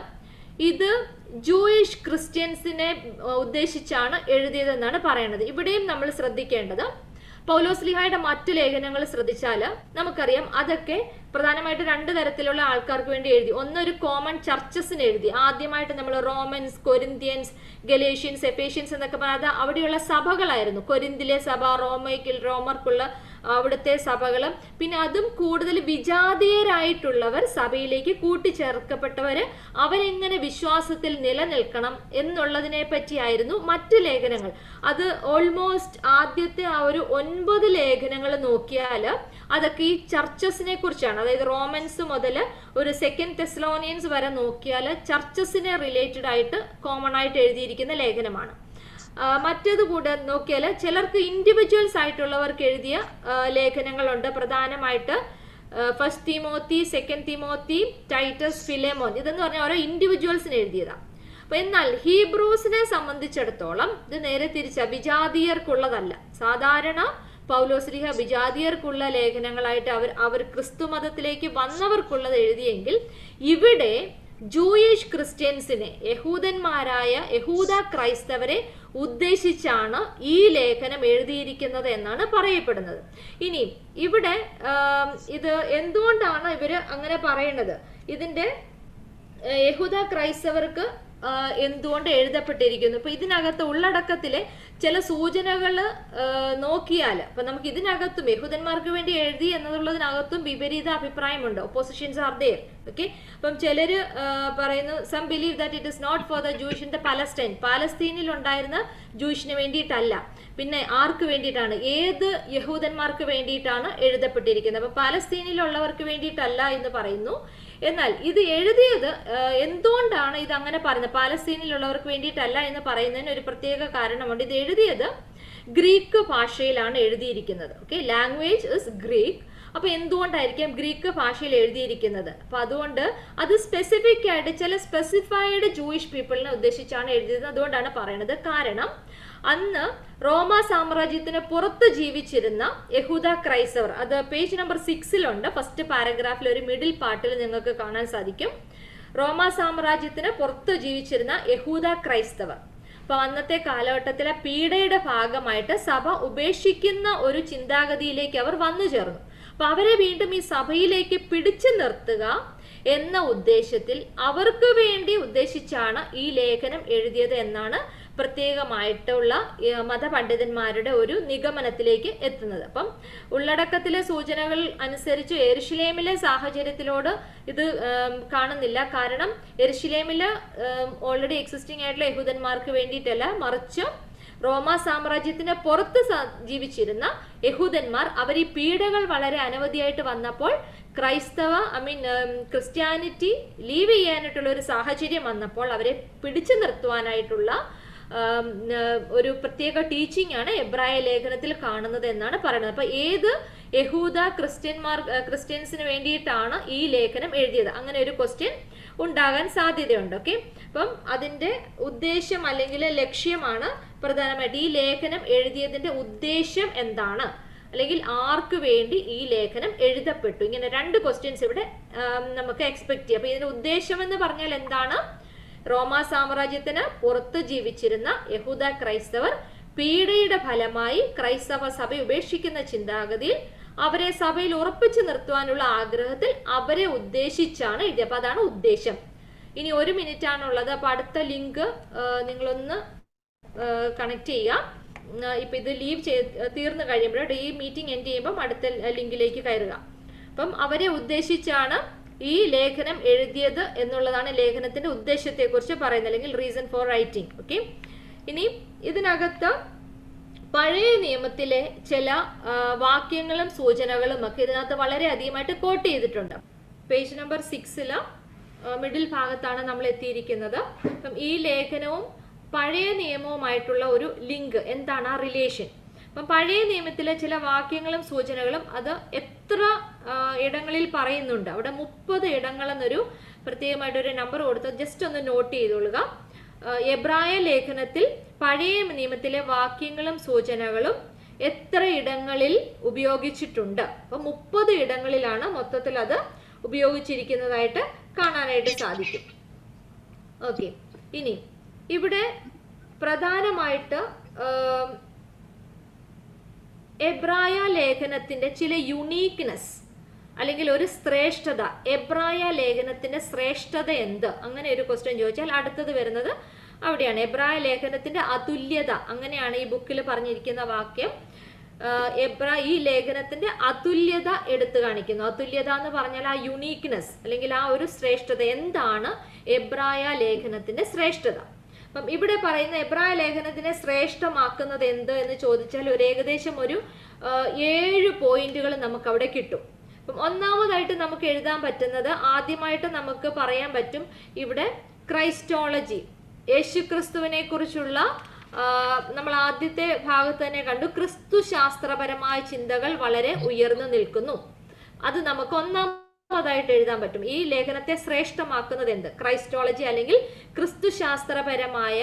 Speaker 1: ഇത് ജൂയിഷ് ക്രിസ്ത്യൻസിനെ ഉദ്ദേശിച്ചാണ് എഴുതിയതെന്നാണ് പറയുന്നത്. ഇവിടെയും നമ്മൾ ശ്രദ്ധിക്കേണ്ടത്, പൗലോസ്ലീഹായുടെ മറ്റു ലേഖനങ്ങൾ ശ്രദ്ധിച്ചാൽ നമുക്കറിയാം അതൊക്കെ പ്രധാനമായിട്ട് 2 തരത്തിലുള്ള ആൾക്കാർക്ക് വേണ്ടി എഴുതി. ഒന്നൊരു കോമൺ ചർച്ചസിന് എഴുതി. ആദ്യമായിട്ട് നമ്മൾ റോമൻസ്, കൊരിന്ത്യൻസ്, ഗലേഷ്യൻസ്, എഫേഷ്യൻസ് എന്നൊക്കെ പറഞ്ഞാൽ അവിടെയുള്ള സഭകളായിരുന്നു. കൊരിന്തിലെ സഭ, റോമർക്കുള്ള അവിടുത്തെ സഭകളും, പിന്നെ അതും കൂടുതൽ വിജാതീയരായിട്ടുള്ളവർ സഭയിലേക്ക് കൂട്ടിച്ചേർക്കപ്പെട്ടവര് അവരെങ്ങനെ വിശ്വാസത്തിൽ നിലനിൽക്കണം എന്നുള്ളതിനെ പറ്റിയായിരുന്നു മറ്റു ലേഖനങ്ങൾ. അത് ഓൾമോസ്റ്റ് ആദ്യത്തെ ആ ഒരു 9 ലേഖനങ്ങൾ നോക്കിയാൽ അതൊക്കെ ഈ ചർച്ചസിനെ കുറിച്ചാണ്. അതായത് റോമൻസ് മുതൽ ഒരു 2 തെസ്സലോനിയൻസ് വരെ നോക്കിയാൽ ചർച്ചസിനെ റിലേറ്റഡ് ആയിട്ട് കോമൺ ആയിട്ട് എഴുതിയിരിക്കുന്ന ലേഖനമാണ്. മറ്റേത് കൂടെ നോക്കിയാൽ ചിലർക്ക് ഇൻഡിവിജ്വൽസ് ആയിട്ടുള്ളവർക്ക് എഴുതിയ ലേഖനങ്ങളുണ്ട്. പ്രധാനമായിട്ട് 1 തിമോത്തി, 2 തിമോത്തി, ടൈറ്റസ്, ഫിലേമോൻ, ഇതെന്ന് പറഞ്ഞാൽ ഓരോ ഇൻഡിവിജ്വൽസിന് എഴുതിയതാണ്. അപ്പൊ എന്നാൽ ഹീബ്രൂസിനെ സംബന്ധിച്ചിടത്തോളം ഇത് നേരെ തിരിച്ച വിജാതീയർക്കുള്ളതല്ല. സാധാരണ പൗലോസ്ലീഹ വിജാതീയർക്കുള്ള ലേഖനങ്ങളായിട്ട് അവർ ക്രിസ്തു മതത്തിലേക്ക് വന്നവർക്കുള്ളത് എഴുതിയെങ്കിൽ ഇവിടെ ജൂയിഷ് ക്രിസ്ത്യൻസിനെ, യഹൂദന്മാരായ യഹൂദ ക്രൈസ്തവരെ ഉദ്ദേശിച്ചാണ് ഈ ലേഖനം എഴുതിയിരിക്കുന്നത് എന്നാണ് പറയപ്പെടുന്നത്. ഇനി ഇവിടെ ഇത് എന്തുകൊണ്ടാണ് ഇവര് അങ്ങനെ പറയുന്നത്, ഇതിന്റെ യഹൂദ ക്രൈസ്തവർക്ക് എന്തുകൊണ്ട് എഴുതപ്പെട്ടിരിക്കുന്നു? ഇപ്പൊ ഇതിനകത്ത് ഉള്ളടക്കത്തിലെ ചില സൂചനകൾ നോക്കിയാൽ ഇപ്പൊ നമുക്ക് ഇതിനകത്തും യഹൂദന്മാർക്ക് വേണ്ടി എഴുതി എന്നുള്ളതിനകത്തും വിപരീത അഭിപ്രായമുണ്ട്. Oppositions R there. ഓക്കെ, അപ്പം ചിലര് പറയുന്നു, some believe that it is not for the Jewish in the Palestine, പാലസ്തീനിൽ ഉണ്ടായിരുന്ന ജൂയിഷിന് വേണ്ടിയിട്ടല്ല. പിന്നെ ആർക്ക് വേണ്ടിയിട്ടാണ്? ഏത് യഹൂദന്മാർക്ക് വേണ്ടിയിട്ടാണ് എഴുതപ്പെട്ടിരിക്കുന്നത്? അപ്പൊ പാലസ്തീനിലുള്ളവർക്ക് വേണ്ടിയിട്ടല്ല എന്ന് പറയുന്നു. എന്നാൽ ഇത് എഴുതിയത് എന്തുകൊണ്ടാണ് ഇത് അങ്ങനെ പറയുന്നത്, പാലസ്തീനിലുള്ളവർക്ക് വേണ്ടിയിട്ടല്ല എന്ന് പറയുന്നതിന് ഒരു പ്രത്യേക കാരണമുണ്ട്. ഇത് എഴുതിയത് ഗ്രീക്ക് ഭാഷയിലാണ് എഴുതിയിരിക്കുന്നത്. Okay, language is Greek. അപ്പൊ എന്തുകൊണ്ടായിരിക്കും ഗ്രീക്ക് ഭാഷയിൽ എഴുതിയിരിക്കുന്നത്? അപ്പൊ അതുകൊണ്ട് അത് സ്പെസിഫിക് ആയിട്ട് ചില സ്പെസിഫൈഡ് ജൂയിഷ് പീപ്പിളിനെ ഉദ്ദേശിച്ചാണ് എഴുതിയത്. അതുകൊണ്ടാണ് പറയുന്നത്. കാരണം അന്ന് റോമ സാമ്രാജ്യത്തിന് പുറത്ത് ജീവിച്ചിരുന്ന യഹൂദ ക്രൈസ്തവർ, അത് പേജ് നമ്പർ 6-ലുണ്ട്. ഫസ്റ്റ് പാരഗ്രാഫിൽ ഒരു മിഡിൽ പാർട്ടിൽ നിങ്ങൾക്ക് കാണാൻ സാധിക്കും. റോമ സാമ്രാജ്യത്തിന് പുറത്ത് ജീവിച്ചിരുന്ന യഹൂദ ക്രൈസ്തവർ അപ്പൊ അന്നത്തെ കാലഘട്ടത്തിലെ പീഡയുടെ ഭാഗമായിട്ട് സഭ ഉപേക്ഷിക്കുന്ന ഒരു ചിന്താഗതിയിലേക്ക് അവർ വന്നു ചേർന്നു. അപ്പൊ അവരെ വീണ്ടും ഈ സഭയിലേക്ക് പിടിച്ചു നിർത്തുക എന്ന ഉദ്ദേശത്തിൽ അവർക്ക് വേണ്ടി ഉദ്ദേശിച്ചാണ് ഈ ലേഖനം എഴുതിയത് എന്നാണ് പ്രത്യേകമായിട്ടുള്ള മതപണ്ഡിതന്മാരുടെ ഒരു നിഗമനത്തിലേക്ക് എത്തുന്നത്. അപ്പം ഉള്ളടക്കത്തിലെ സൂചനകൾ അനുസരിച്ച് യെരുശലേമിലെ സാഹചര്യത്തിലോട് ഇത് കാണുന്നില്ല. കാരണം യെരുശലേമില് ഓൾറെഡി എക്സിസ്റ്റിംഗ് ആയിട്ടുള്ള യഹൂദന്മാർക്ക് വേണ്ടിയിട്ടല്ല, മറിച്ച് റോമ സാമ്രാജ്യത്തിന് പുറത്ത് ജീവിച്ചിരുന്ന യഹൂദന്മാർ അവർ ഈ പീഡകൾ വളരെ അനവധിയായിട്ട് വന്നപ്പോൾ ക്രിസ്ത്യാനിറ്റി ലീവ് ചെയ്യാനായിട്ടുള്ള ഒരു സാഹചര്യം വന്നപ്പോൾ അവരെ പിടിച്ചു നിർത്തുവാനായിട്ടുള്ള ഒരു പ്രത്യേക ടീച്ചിങ് ആണ് എബ്രായ ലേഖനത്തിൽ കാണുന്നത് എന്നാണ് പറയുന്നത്. അപ്പൊ ഏത് യഹൂദ ക്രിസ്ത്യൻസിന് വേണ്ടിയിട്ടാണ് ഈ ലേഖനം എഴുതിയത്? അങ്ങനെ ഒരു ക്വസ്റ്റ്യൻ ഉണ്ടാകാൻ സാധ്യതയുണ്ട്. ഓക്കെ, അപ്പം അതിന്റെ ഉദ്ദേശം അല്ലെങ്കിൽ ലക്ഷ്യമാണ് പ്രധാനമായിട്ട് ഈ ലേഖനം എഴുതിയതിന്റെ ഉദ്ദേശം എന്താണ്, അല്ലെങ്കിൽ ആർക്ക് വേണ്ടി ഈ ലേഖനം എഴുതപ്പെട്ടു? ഇങ്ങനെ 2 ക്വസ്റ്റ്യൻസ് ഇവിടെ നമുക്ക് എക്സ്പെക്ട് ചെയ്യാം. അപ്പൊ ഇതിന്റെ ഉദ്ദേശം എന്ന് പറഞ്ഞാൽ എന്താണ്? റോമ സാമ്രാജ്യത്തിന് പുറത്ത് ജീവിച്ചിരുന്ന യഹൂദ ക്രൈസ്തവർ പീഡയുടെ ഫലമായി ക്രൈസ്തവ സഭ ഉപേക്ഷിക്കുന്ന ചിന്താഗതിയിൽ അവരെ സഭയിൽ ഉറപ്പിച്ചു നിർത്തുവാനുള്ള ആഗ്രഹത്തിൽ അവരെ ഉദ്ദേശിച്ചാണ് എഴുതിയത്. അപ്പൊ അതാണ് ഉദ്ദേശം. ഇനി 1 മിനിറ്റ് ആണുള്ളത്. അപ്പൊ അടുത്ത ലിങ്ക് നിങ്ങളൊന്ന് കണക്ട് ചെയ്യുക. ഇപ്പൊ ഇത് തീർന്നു കഴിയുമ്പോൾ ഈ മീറ്റിംഗ് എൻഡ് ചെയ്യുമ്പോൾ അടുത്ത ലിങ്കിലേക്ക് കയറുക. അപ്പം അവരെ ഉദ്ദേശിച്ചാണ് ഈ ലേഖനം എഴുതിയത് എന്നുള്ളതാണ് ലേഖനത്തിന്റെ ഉദ്ദേശത്തെ കുറിച്ച് പറയുന്നത്, അല്ലെങ്കിൽ റീസൺ ഫോർ റൈറ്റിംഗ്. ഓക്കെ, ഇനി ഇതിനകത്ത് പഴയ നിയമത്തിലെ ചില വാക്യങ്ങളും സൂചനകളും ഒക്കെ ഇതിനകത്ത് വളരെ അധികമായിട്ട് കോട്ട് ചെയ്തിട്ടുണ്ട്. പേജ് നമ്പർ 6-ല് മിഡിൽ ഭാഗത്താണ് നമ്മൾ എത്തിയിരിക്കുന്നത്. അപ്പം ഈ ലേഖനവും പഴയ നിയമവുമായിട്ടുള്ള ഒരു ലിങ്ക്, എന്താണ് ആ റിലേഷൻ. അപ്പം പഴയ നിയമത്തിലെ ചില വാക്യങ്ങളും സൂചനകളും അത് എത്ര ഇടങ്ങളിൽ പറയുന്നുണ്ട്, അവിടെ 30 ഇടങ്ങളെന്നൊരു പ്രത്യേകമായിട്ടൊരു നമ്പർ കൊടുത്ത് ജസ്റ്റ് ഒന്ന് നോട്ട് ചെയ്തോളുക. എബ്രായ ലേഖനത്തിൽ പഴയ നിയമത്തിലെ വാക്യങ്ങളും സൂചനകളും എത്ര ഇടങ്ങളിൽ ഉപയോഗിച്ചിട്ടുണ്ട്. അപ്പം 30 ഇടങ്ങളിലാണ് മൊത്തത്തിൽ അത് ഉപയോഗിച്ചിരിക്കുന്നതായിട്ട് കാണാനായിട്ട് സാധിക്കും. ഓക്കെ, ഇനി ഇവിടെ പ്രധാനമായിട്ട് എബ്രായ ലേഖനത്തിന്റെ ചില യുണീക്ക്നെസ് അല്ലെങ്കിൽ ഒരു ശ്രേഷ്ഠത, എബ്രായ ലേഖനത്തിന്റെ ശ്രേഷ്ഠത എന്ത്, അങ്ങനെ ഒരു ക്വസ്റ്റ്യൻ ചോദിച്ചാൽ അടുത്തത് വരുന്നത് അവിടെയാണ്. എബ്രായ ലേഖനത്തിന്റെ അതുല്യത, അങ്ങനെയാണ് ഈ ബുക്കിൽ പറഞ്ഞിരിക്കുന്ന വാക്യം. ഈ ലേഖനത്തിന്റെ അതുല്യത എടുത്തു കാണിക്കുന്നു. അതുല്യത എന്ന് പറഞ്ഞാൽ ആ യുണീക്ക്നെസ് അല്ലെങ്കിൽ ആ ഒരു ശ്രേഷ്ഠത. എന്താണ് എബ്രായ ലേഖനത്തിന്റെ ശ്രേഷ്ഠത? അപ്പം ഇവിടെ പറയുന്ന എബ്രായ ലേഖനത്തിനെ ശ്രേഷ്ഠമാക്കുന്നത് എന്ത് എന്ന് ചോദിച്ചാൽ ഏകദേശം ഒരു 7 പോയിന്റുകൾ നമുക്ക് അവിടെ കിട്ടും. അപ്പം ഒന്നാമതായിട്ട് നമുക്ക് എഴുതാൻ പറ്റുന്നത്, ആദ്യമായിട്ട് നമുക്ക് പറയാൻ പറ്റും ഇവിടെ ക്രൈസ്റ്റോളജി, യേശുക്രിസ്തുവിനെ കുറിച്ചുള്ള നമ്മൾ ആദ്യത്തെ ഭാഗത്ത് തന്നെ കണ്ടു, ക്രിസ്തു ശാസ്ത്രപരമായ ചിന്തകൾ വളരെ ഉയർന്നു നിൽക്കുന്നു. അത് നമുക്ക് ഒന്നാമതായിട്ട് എഴുതാൻ പറ്റും. ഈ ലേഖനത്തെ ശ്രേഷ്ഠമാക്കുന്നത് എന്ത്? ക്രൈസ്റ്റോളജി അല്ലെങ്കിൽ ക്രിസ്തു ശാസ്ത്രപരമായ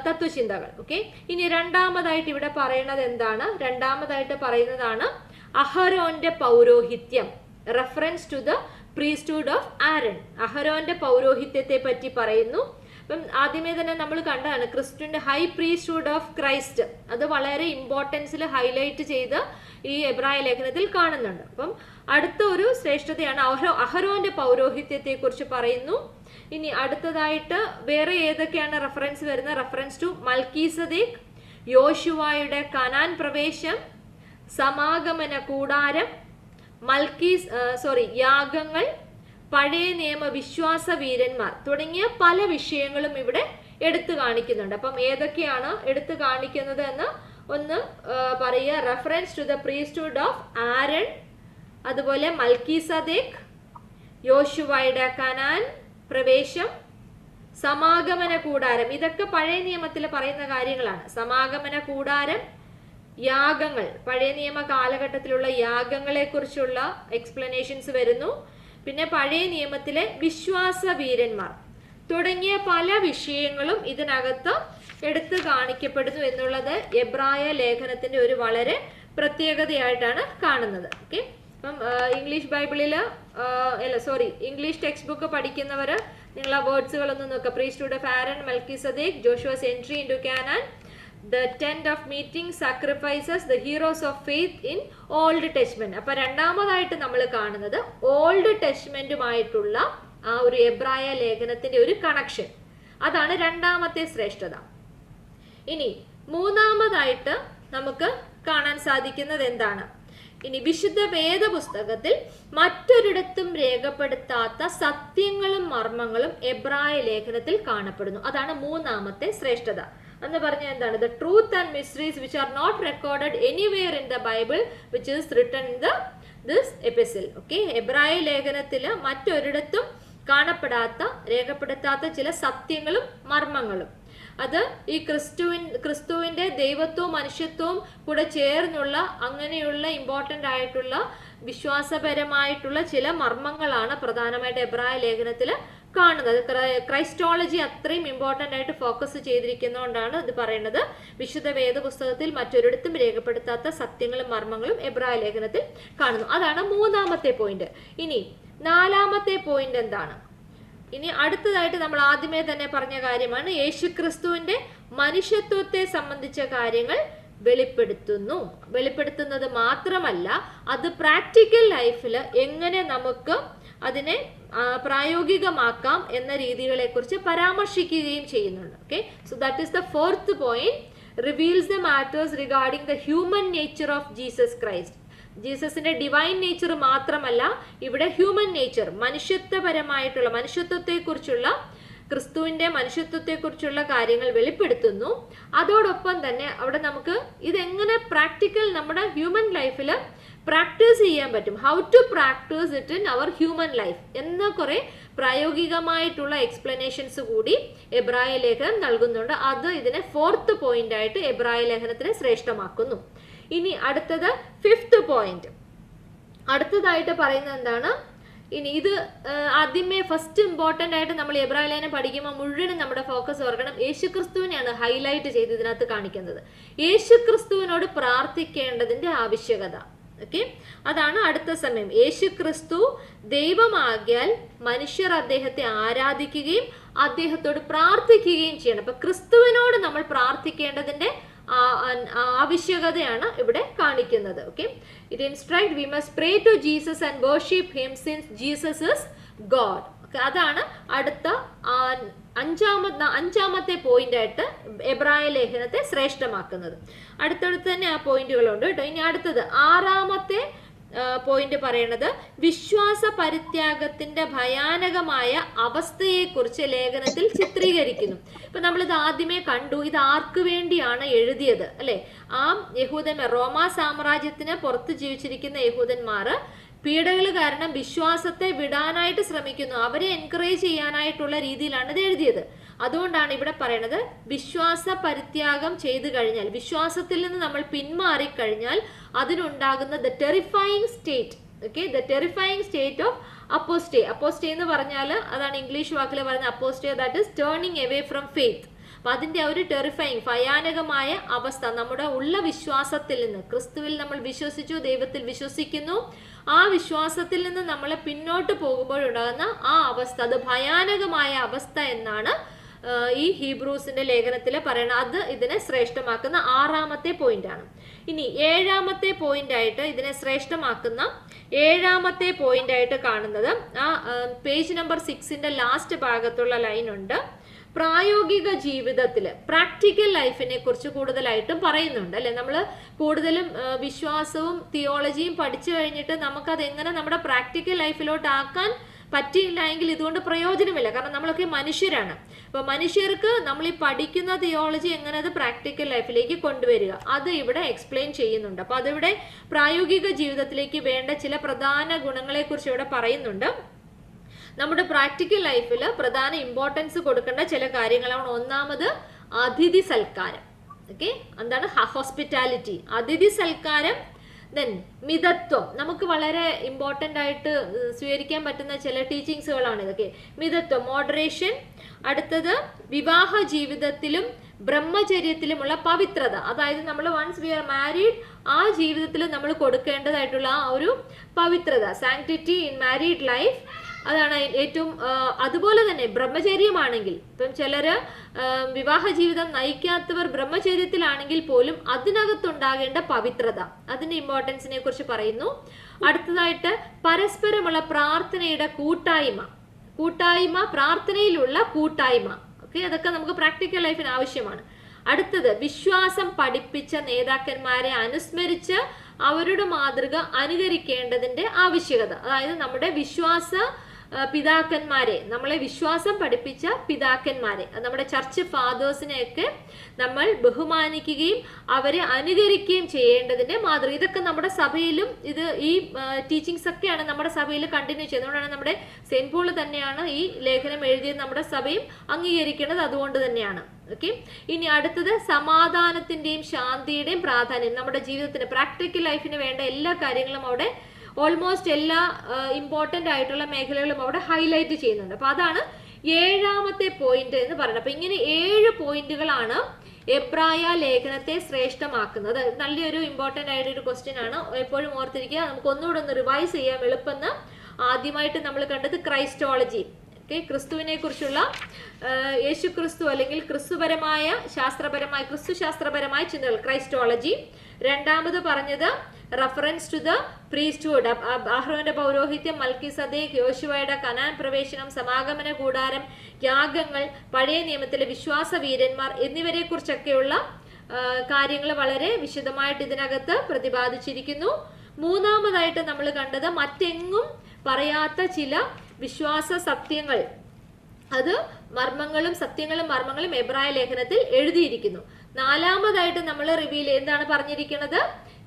Speaker 1: തത്വചിന്തകൾ. ഓക്കെ, ഇനി രണ്ടാമതായിട്ട് ഇവിടെ പറയുന്നത് എന്താണ്? രണ്ടാമതായിട്ട് പറയുന്നതാണ് അഹരോന്റെ പൗരോഹിത്യം, reference to the priesthood of Aaron. അഹരോന്റെ പൗരോഹിത്യത്തെ പറ്റി പറയുന്നു. അപ്പം ആദ്യമേ തന്നെ നമ്മൾ കണ്ടതാണ് ക്രിസ്തുവിന്റെ ഹൈ പ്രീസ്റ്റ്ഹുഡ് ഓഫ് ക്രൈസ്റ്റ്, അത് വളരെ ഇമ്പോർട്ടൻസിൽ ഹൈലൈറ്റ് ചെയ്ത് ഈ എബ്രായ ലേഖനത്തിൽ കാണുന്നുണ്ട്. അപ്പം അടുത്ത ഒരു ശ്രേഷ്ഠതയാണ് അഹരോന്റെ പൗരോഹിത്യത്തെ കുറിച്ച് പറയുന്നു. ഇനി അടുത്തതായിട്ട് വേറെ ഏതൊക്കെയാണ് റെഫറൻസ് വരുന്നത്? റെഫറൻസ് ടു മൽക്കീസദേക്ക്, യോശുവായുടെ കനാൻ പ്രവേശം, സമാഗമന കൂടാരം, യാഗങ്ങൾ, പഴയ നിയമ വിശ്വാസ വീരന്മാർ തുടങ്ങിയ പല വിഷയങ്ങളും ഇവിടെ എടുത്തു കാണിക്കുന്നുണ്ട്. അപ്പം ഏതൊക്കെയാണ് എടുത്തു കാണിക്കുന്നത് എന്ന് ഒന്ന് പറയുക. Reference to the priesthood of Aaron, അതുപോലെ മൽക്കീസദേക്ക്, യോശുവയുടെ കനാൻ പ്രവേശം, സമാഗമന കൂടാരം. ഇതൊക്കെ പഴയ നിയമത്തിൽ പറയുന്ന കാര്യങ്ങളാണ്. സമാഗമന കൂടാരം, യാഗങ്ങൾ, പഴയ നിയമ കാലഘട്ടത്തിലുള്ള യാഗങ്ങളെ കുറിച്ചുള്ള എക്സ്പ്ലനേഷൻസ് വരുന്നു. പിന്നെ പഴയ നിയമത്തിലെ വിശ്വാസ വീരന്മാർ തുടങ്ങിയ പല വിഷയങ്ങളും ഇതിനകത്ത് എടുത്തു കാണിക്കപ്പെടുന്നു എന്നുള്ളത് എബ്രായ ലേഖനത്തിന്റെ ഒരു വളരെ പ്രത്യേകതയായിട്ടാണ് കാണുന്നത്. ഓക്കെ, അപ്പം ഇംഗ്ലീഷ് ബൈബിളിൽ ഇംഗ്ലീഷ് ടെക്സ്റ്റ് ബുക്ക് പഠിക്കുന്നവർ നിങ്ങൾ ആ വേർഡ്സുകളൊന്നും നോക്കുക. Priesthood of Aaron, Melchizedek, Joshua's entry into Canaan, the tent of meeting, sacrifices, the heroes of faith in old testament. അപ്പൊ രണ്ടാമതായിട്ട് നമ്മൾ കാണുന്നത് ഓൾഡ് ടെസ്റ്റ്മെന്റുമായിട്ടുള്ള ആ ഒരു എബ്രായ ലേഖനത്തിന്റെ ഒരു കണക്ഷൻ, അതാണ് രണ്ടാമത്തെ ശ്രേഷ്ഠത. ഇനി മൂന്നാമതായിട്ട് നമുക്ക് കാണാൻ സാധിക്കുന്നത് എന്താണ്? ഇനി വിശുദ്ധ വേദപുസ്തകത്തിൽ മറ്റൊരിടത്തും രേഖപ്പെടുത്താത്ത സത്യങ്ങളും മർമ്മങ്ങളും എബ്രായ ലേഖനത്തിൽ കാണപ്പെടുന്നു. അതാണ് മൂന്നാമത്തെ ശ്രേഷ്ഠത എന്ന് പറഞ്ഞാൽ എന്താണ്? The truth and mysteries which are not recorded anywhere in the Bible which is written in this epistle. Okay, എബ്രായ ലേഖനത്തിൽ മറ്റൊരിടത്തും കാണപ്പെടാത്ത രേഖപ്പെടുത്താത്ത ചില സത്യങ്ങളും മർമ്മങ്ങളും, അത് ഈ ക്രിസ്തുവിന്റെ ദൈവത്വവും മനുഷ്യത്വവും കൂടെ ചേർന്നുള്ള അങ്ങനെയുള്ള ഇമ്പോർട്ടൻ്റ് ആയിട്ടുള്ള വിശ്വാസപരമായിട്ടുള്ള ചില മർമ്മങ്ങളാണ് പ്രധാനമായിട്ട് എബ്രായ ലേഖനത്തിൽ കാണുന്നത്. ക്രൈസ്റ്റോളജി അത്രയും ഇമ്പോർട്ടൻ്റ് ആയിട്ട് ഫോക്കസ് ചെയ്തിരിക്കുന്നതുകൊണ്ടാണ് ഇത് പറയുന്നത്. വിശുദ്ധ വേദപുസ്തകത്തിൽ മറ്റൊരിടത്തും രേഖപ്പെടുത്താത്ത സത്യങ്ങളും മർമ്മങ്ങളും എബ്രായ ലേഖനത്തിൽ കാണുന്നു. അതാണ് മൂന്നാമത്തെ പോയിന്റ്. ഇനി നാലാമത്തെ പോയിന്റ് എന്താണ്? ഇനി അടുത്തതായിട്ട് നമ്മൾ ആദ്യമേ തന്നെ പറഞ്ഞ കാര്യമാണ് യേശുക്രിസ്തുവിന്റെ മനുഷ്യത്വത്തെ സംബന്ധിച്ച കാര്യങ്ങൾ വെളിപ്പെടുത്തുന്നത് മാത്രമല്ല, അത് പ്രാക്ടിക്കൽ ലൈഫിൽ എങ്ങനെ നമുക്ക് അതിനെ പ്രായോഗികമാക്കാം എന്ന രീതികളെ കുറിച്ച് പരാമർശിക്കുകയും ചെയ്യുന്നുണ്ട്. Okay, so that is the fourth point, reveals the matters regarding the human nature of Jesus Christ. ജീസസിന്റെ ഡിവൈൻ നേച്ചർ മാത്രമല്ല, ഇവിടെ ഹ്യൂമൻ നേച്ചർ, മനുഷ്യത്വപരമായിട്ടുള്ള മനുഷ്യത്വത്തെക്കുറിച്ചുള്ള ക്രിസ്തുവിന്റെ മനുഷ്യത്വത്തെക്കുറിച്ചുള്ള കാര്യങ്ങൾ വെളിപ്പെടുത്തുന്നു. അതോടൊപ്പം തന്നെ അവിടെ നമുക്ക് ഇതെങ്ങനെ പ്രാക്ടിക്കൽ നമ്മുടെ ഹ്യൂമൻ ലൈഫിൽ പ്രാക്ടീസ് ചെയ്യാൻ പറ്റും. How to practise it in our human life എന്ന കുറെ പ്രായോഗികമായിട്ടുള്ള എക്സ്പ്ലനേഷൻസ് കൂടി എബ്രായ ലേഖനം നൽകുന്നുണ്ട്. അത് ഇതിനെ 4th പോയിന്റ് ആയിട്ട് എബ്രായ ലേഖനത്തിനെ ശ്രേഷ്ഠമാക്കുന്നു. ഇനി അടുത്തത് 5th പോയിന്റ്. അടുത്തതായിട്ട് പറയുന്നത് എന്താണ്? ഇനി ഇത് ആദ്യമേ ഫസ്റ്റ് ഇമ്പോർട്ടൻ്റ് ആയിട്ട് നമ്മൾ എബ്രായ ലേഖനം പഠിക്കുമ്പോൾ മുഴുവനും നമ്മുടെ ഫോക്കസ് ഓർക്കണം, യേശുക്രിസ്തുവിനെയാണ് ഹൈലൈറ്റ് ചെയ്ത് ഇതിനകത്ത് കാണിക്കുന്നത്. യേശുക്രിസ്തുവിനോട് പ്രാർത്ഥിക്കേണ്ടതിന്റെ ആവശ്യകത. ഓക്കെ, അതാണ് അടുത്ത സമയം. യേശുക്രിസ്തു ദൈവമാകിയാൽ മനുഷ്യർ അദ്ദേഹത്തെ ആരാധിക്കുകയും അദ്ദേഹത്തോട് പ്രാർത്ഥിക്കുകയും ചെയ്യണം. അപ്പൊ ക്രിസ്തുവിനോട് നമ്മൾ പ്രാർത്ഥിക്കേണ്ടതിന്റെ ആവശ്യകതയാണ് ഇവിടെ കാണിക്കുന്നത്. Okay, it instruct we must pray to Jesus and worship him since Jesus is God. അതാണ് അടുത്ത അഞ്ചാമത്തെ പോയിന്റ് ആയിട്ട് എബ്രായ ലേഖനത്തെ ശ്രേഷ്ഠമാക്കുന്നത്. അടുത്തടുത്ത് തന്നെ ആ പോയിന്റുകളുണ്ട് കേട്ടോ. ഇനി അടുത്തത് 6ാമത്തെ പോയിന്റ് പറയണത് വിശ്വാസ പരിത്യാഗത്തിന്റെ ഭയാനകമായ അവസ്ഥയെക്കുറിച്ച് ലേഖനത്തിൽ ചിത്രീകരിക്കുന്നു. ഇപ്പൊ നമ്മളിത് ആദ്യമേ കണ്ടു, ഇത് ആർക്ക് വേണ്ടിയാണ് എഴുതിയത് അല്ലെ? ആ യഹൂദന്മാർ, റോമാ സാമ്രാജ്യത്തിന് പുറത്ത് ജീവിച്ചിരിക്കുന്ന യഹൂദന്മാർ പീഡകൾ കാരണം വിശ്വാസത്തെ വിടാനായിട്ട് ശ്രമിക്കുന്നു. അവരെ എൻകറേജ് ചെയ്യാനായിട്ടുള്ള രീതിയിലാണ് ഇത് എഴുതിയത്. അതുകൊണ്ടാണ് ഇവിടെ പറയണത് വിശ്വാസ പരിത്യാഗം ചെയ്തു കഴിഞ്ഞാൽ, വിശ്വാസത്തിൽ നിന്ന് നമ്മൾ പിന്മാറിക്കഴിഞ്ഞാൽ അതിനുണ്ടാകുന്ന the terrifying state. Okay, the terrifying state of apostasy. Apostasy എന്ന് പറഞ്ഞാൽ അതാണ് ഇംഗ്ലീഷ് വാക്കിൽ പറയുന്ന apostasy, that is turning away from faith. അപ്പൊ അതിന്റെ ഒരു ടെറിഫൈങ് ഭയാനകമായ അവസ്ഥ നമ്മുടെ ഉള്ള വിശ്വാസത്തിൽ നിന്ന്, ക്രിസ്തുവിൽ നമ്മൾ വിശ്വസിച്ചു, ദൈവത്തിൽ വിശ്വസിക്കുന്നു, ആ വിശ്വാസത്തിൽ നിന്ന് നമ്മളെ പിന്നോട്ട് പോകുമ്പോഴുണ്ടാകുന്ന ആ അവസ്ഥ, അത് ഭയാനകമായ അവസ്ഥ എന്നാണ് ഈ ഹീബ്രൂസിന്റെ ലേഖനത്തിൽ പറയുന്നത്. അത് ഇതിനെ ശ്രേഷ്ഠമാക്കുന്ന 6ാമത്തെ പോയിന്റ് ആണ്. ഇനി 7ാമത്തെ പോയിന്റ് ആയിട്ട് ഇതിനെ ശ്രേഷ്ഠമാക്കുന്ന 7ാമത്തെ പോയിന്റ് ആയിട്ട് കാണുന്നത് ആ പേജ് നമ്പർ 6ന്റെ ലാസ്റ്റ് ഭാഗത്തുള്ള ലൈൻ ഉണ്ട്. പ്രായോഗിക ജീവിതത്തിൽ പ്രാക്ടിക്കൽ ലൈഫിനെ കുറിച്ച് കൂടുതലായിട്ടും പറയുന്നുണ്ട് അല്ലെ? നമ്മൾ കൂടുതലും വിശ്വാസവും തിയോളജിയും പഠിച്ചു കഴിഞ്ഞിട്ട് നമുക്കത് എങ്ങനെ നമ്മുടെ പ്രാക്ടിക്കൽ ലൈഫിലോട്ട് ആക്കാൻ പറ്റിയില്ല എങ്കിൽ ഇതുകൊണ്ട് പ്രയോജനമില്ല. കാരണം നമ്മളൊക്കെ മനുഷ്യരാണ്. അപ്പൊ മനുഷ്യർക്ക് നമ്മൾ ഈ പഠിക്കുന്ന തിയോളജി എങ്ങനെ അത് പ്രാക്ടിക്കൽ ലൈഫിലേക്ക് കൊണ്ടുവരിക, അത് ഇവിടെ എക്സ്പ്ലെയിൻ ചെയ്യുന്നുണ്ട്. അപ്പൊ അതിവിടെ പ്രായോഗിക ജീവിതത്തിലേക്ക് വേണ്ട ചില പ്രധാന ഗുണങ്ങളെ കുറിച്ച് ഇവിടെ പറയുന്നുണ്ട്. നമ്മുടെ പ്രാക്ടിക്കൽ ലൈഫിൽ പ്രധാന ഇമ്പോർട്ടൻസ് കൊടുക്കേണ്ട ചില കാര്യങ്ങളാണ്. ഒന്നാമത് അതിഥി സൽക്കാരം. ഓക്കെ, എന്താണ് ഹോസ്പിറ്റാലിറ്റി, അതിഥി സൽക്കാരം. ദെൻ മിതത്വം, നമുക്ക് വളരെ ഇമ്പോർട്ടൻ്റ് ആയിട്ട് സ്വീകരിക്കാൻ പറ്റുന്ന ചില ടീച്ചിങ്സുകളാണ് ഇതൊക്കെ. മിതത്വം, മോഡറേഷൻ. അടുത്തത് വിവാഹ ജീവിതത്തിലും ബ്രഹ്മചര്യത്തിലുമുള്ള പവിത്രത. അതായത് നമ്മൾ വൺസ് വി ആർ മാരീഡ്, ആ ജീവിതത്തിൽ നമ്മൾ കൊടുക്കേണ്ടതായിട്ടുള്ള ആ ഒരു പവിത്രത, സാങ്ക്ടിറ്റി ഇൻ മാരീഡ് ലൈഫ്, അതാണ് ഏറ്റവും. അതുപോലെ തന്നെ ബ്രഹ്മചര്യമാണെങ്കിൽ, ഇപ്പം ചിലര് വിവാഹ ജീവിതം നയിക്കാത്തവർ ബ്രഹ്മചര്യത്തിലാണെങ്കിൽ പോലും അതിനകത്തുണ്ടാകേണ്ട പവിത്രത, അതിന്റെ ഇമ്പോർട്ടൻസിനെ കുറിച്ച് പറയുന്നു. അടുത്തതായിട്ട് പരസ്പരമുള്ള പ്രാർത്ഥനയുടെ കൂട്ടായ്മ, പ്രാർത്ഥനയിലുള്ള കൂട്ടായ്മ. ഓക്കെ, അതൊക്കെ നമുക്ക് പ്രാക്ടിക്കൽ ലൈഫിന് ആവശ്യമാണ്. അടുത്തത് വിശ്വാസം പഠിപ്പിച്ച നേതാക്കന്മാരെ അനുസ്മരിച്ച് അവരുടെ മാതൃക അനുകരിക്കേണ്ടതിന്റെ ആവശ്യകത. അതായത് നമ്മുടെ വിശ്വാസ പിതാക്കന്മാരെ, നമ്മളെ വിശ്വാസം പഠിപ്പിച്ച പിതാക്കന്മാരെ, നമ്മുടെ ചർച്ച് ഫാദേഴ്സിനെയൊക്കെ നമ്മൾ ബഹുമാനിക്കുകയും അവരെ അനുകരിക്കുകയും ചെയ്യേണ്ടതിന്റെ മാതൃക. ഇതൊക്കെ നമ്മുടെ സഭയിലും ഈ ടീച്ചിങ്സ് ഒക്കെയാണ് നമ്മുടെ സഭയിൽ കണ്ടിന്യൂ ചെയ്യുന്നത്. അതുകൊണ്ടാണ് നമ്മുടെ സെയിന്റ് പോൾ തന്നെയാണ് ഈ ലേഖനം എഴുതിയത്, നമ്മുടെ സഭയും അംഗീകരിക്കുന്നത് അതുകൊണ്ട് തന്നെയാണ്. ഓക്കെ, ഇനി അടുത്തത് സമാധാനത്തിന്റെയും ശാന്തിയുടെയും പ്രാധാന്യം. നമ്മുടെ ജീവിതത്തിന് പ്രാക്ടിക്കൽ ലൈഫിന് വേണ്ട എല്ലാ കാര്യങ്ങളും അവിടെ ഓൾമോസ്റ്റ് എല്ലാ ഇമ്പോർട്ടൻ്റ് ആയിട്ടുള്ള മേഖലകളും അവിടെ ഹൈലൈറ്റ് ചെയ്യുന്നുണ്ട്. അപ്പൊ അതാണ് 7ാമത്തെ പോയിന്റ് എന്ന് പറയുന്നത്. അപ്പൊ ഇങ്ങനെ 7 പോയിന്റുകളാണ് എബ്രായ ലേഖനത്തെ ശ്രേഷ്ഠമാക്കുന്നത്. നല്ലൊരു ഇമ്പോർട്ടൻ്റ് ആയിട്ടൊരു ക്വസ്റ്റ്യൻ ആണ്, എപ്പോഴും ഓർത്തിരിക്കുക. നമുക്ക് ഒന്നുകൂടെ ഒന്ന് റിവൈസ് ചെയ്യാം എളുപ്പമെന്ന്. ആദ്യമായിട്ട് നമ്മൾ കണ്ടത് ക്രൈസ്റ്റോളജി. ഓക്കെ, ക്രിസ്തുവിനെ കുറിച്ചുള്ള യേശു ക്രിസ്തു അല്ലെങ്കിൽ ക്രിസ്തുപരമായ ക്രിസ്തുശാസ്ത്രപരമായ ചിന്തകൾ, ക്രൈസ്റ്റോളജി. രണ്ടാമത് പറഞ്ഞത് റെഫറൻസ് ടു ദ പ്രീസ്റ്റ്ഹുഡ്, അഹ്റോന്റെ പൗരോഹിത്യം, മൽക്കിസദേക്ക്, യോശുവയുടെ കനാൻ പ്രവേശനം, സമാഗമന കൂടാരം, യാഗങ്ങൾ, പഴയ നിയമത്തിലെ വിശ്വാസ വീരന്മാർ എന്നിവരെ കുറിച്ചൊക്കെയുള്ള കാര്യങ്ങൾ വളരെ വിശദമായിട്ട് ഇതിനകത്ത് പ്രതിപാദിച്ചിരിക്കുന്നു. മൂന്നാമതായിട്ട് നമ്മൾ കണ്ടത് മറ്റെങ്ങും പറയാത്ത ചില വിശ്വാസ സത്യങ്ങൾ, അത് സത്യങ്ങളും മർമ്മങ്ങളും എബ്രായ ലേഖനത്തിൽ എഴുതിയിരിക്കുന്നു. നാലാമതായിട്ട് നമ്മൾ എന്താണ് പറഞ്ഞിരിക്കുന്നത്?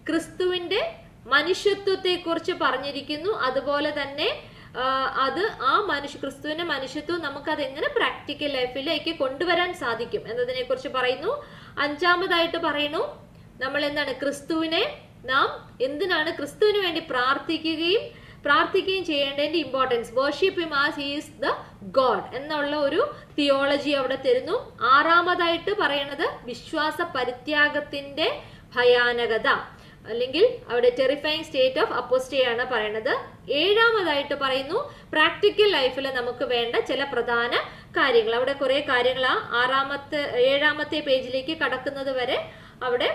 Speaker 1: ക്രിസ്തുവിന്റെ മനുഷ്യത്വത്തെക്കുറിച്ച് പറഞ്ഞിരിക്കുന്നു. അതുപോലെ തന്നെ അത് ആ ക്രിസ്തുവിന്റെ മനുഷ്യത്വം നമുക്ക് അതെങ്ങനെ പ്രാക്ടിക്കൽ ലൈഫിലേക്ക് കൊണ്ടുവരാൻ സാധിക്കും എന്നതിനെ കുറിച്ച് പറയുന്നു. 5-ാമതായിട്ട് പറയുന്നു, നമ്മൾ എന്താണ് നാം എന്തിനാണ് ക്രിസ്തുവിന് വേണ്ടി പ്രാർത്ഥിക്കുകയും ചെയ്യേണ്ടതിന്റെ importance, worship him as he is the God എന്നുള്ള ഒരു തിയോളജി അവിടെ തരുന്നു. 6-ാമതായിട്ട് പറയുന്നത് വിശ്വാസ പരിത്യാഗത്തിന്റെ ഭയാനകത, അല്ലെങ്കിൽ അവിടെ ടെറിഫൈങ് സ്റ്റേറ്റ് ഓഫ് അപ്പോസ്റ്റയാണ് പറയുന്നത്. 7-ാമതായിട്ട് പറയുന്നു പ്രാക്ടിക്കൽ ലൈഫിൽ നമുക്ക് വേണ്ട ചില പ്രധാന കാര്യങ്ങൾ. അവിടെ കുറെ കാര്യങ്ങളാ 7-ാമത്തെ പേജിലേക്ക് കടക്കുന്നത് വരെ അവിടെ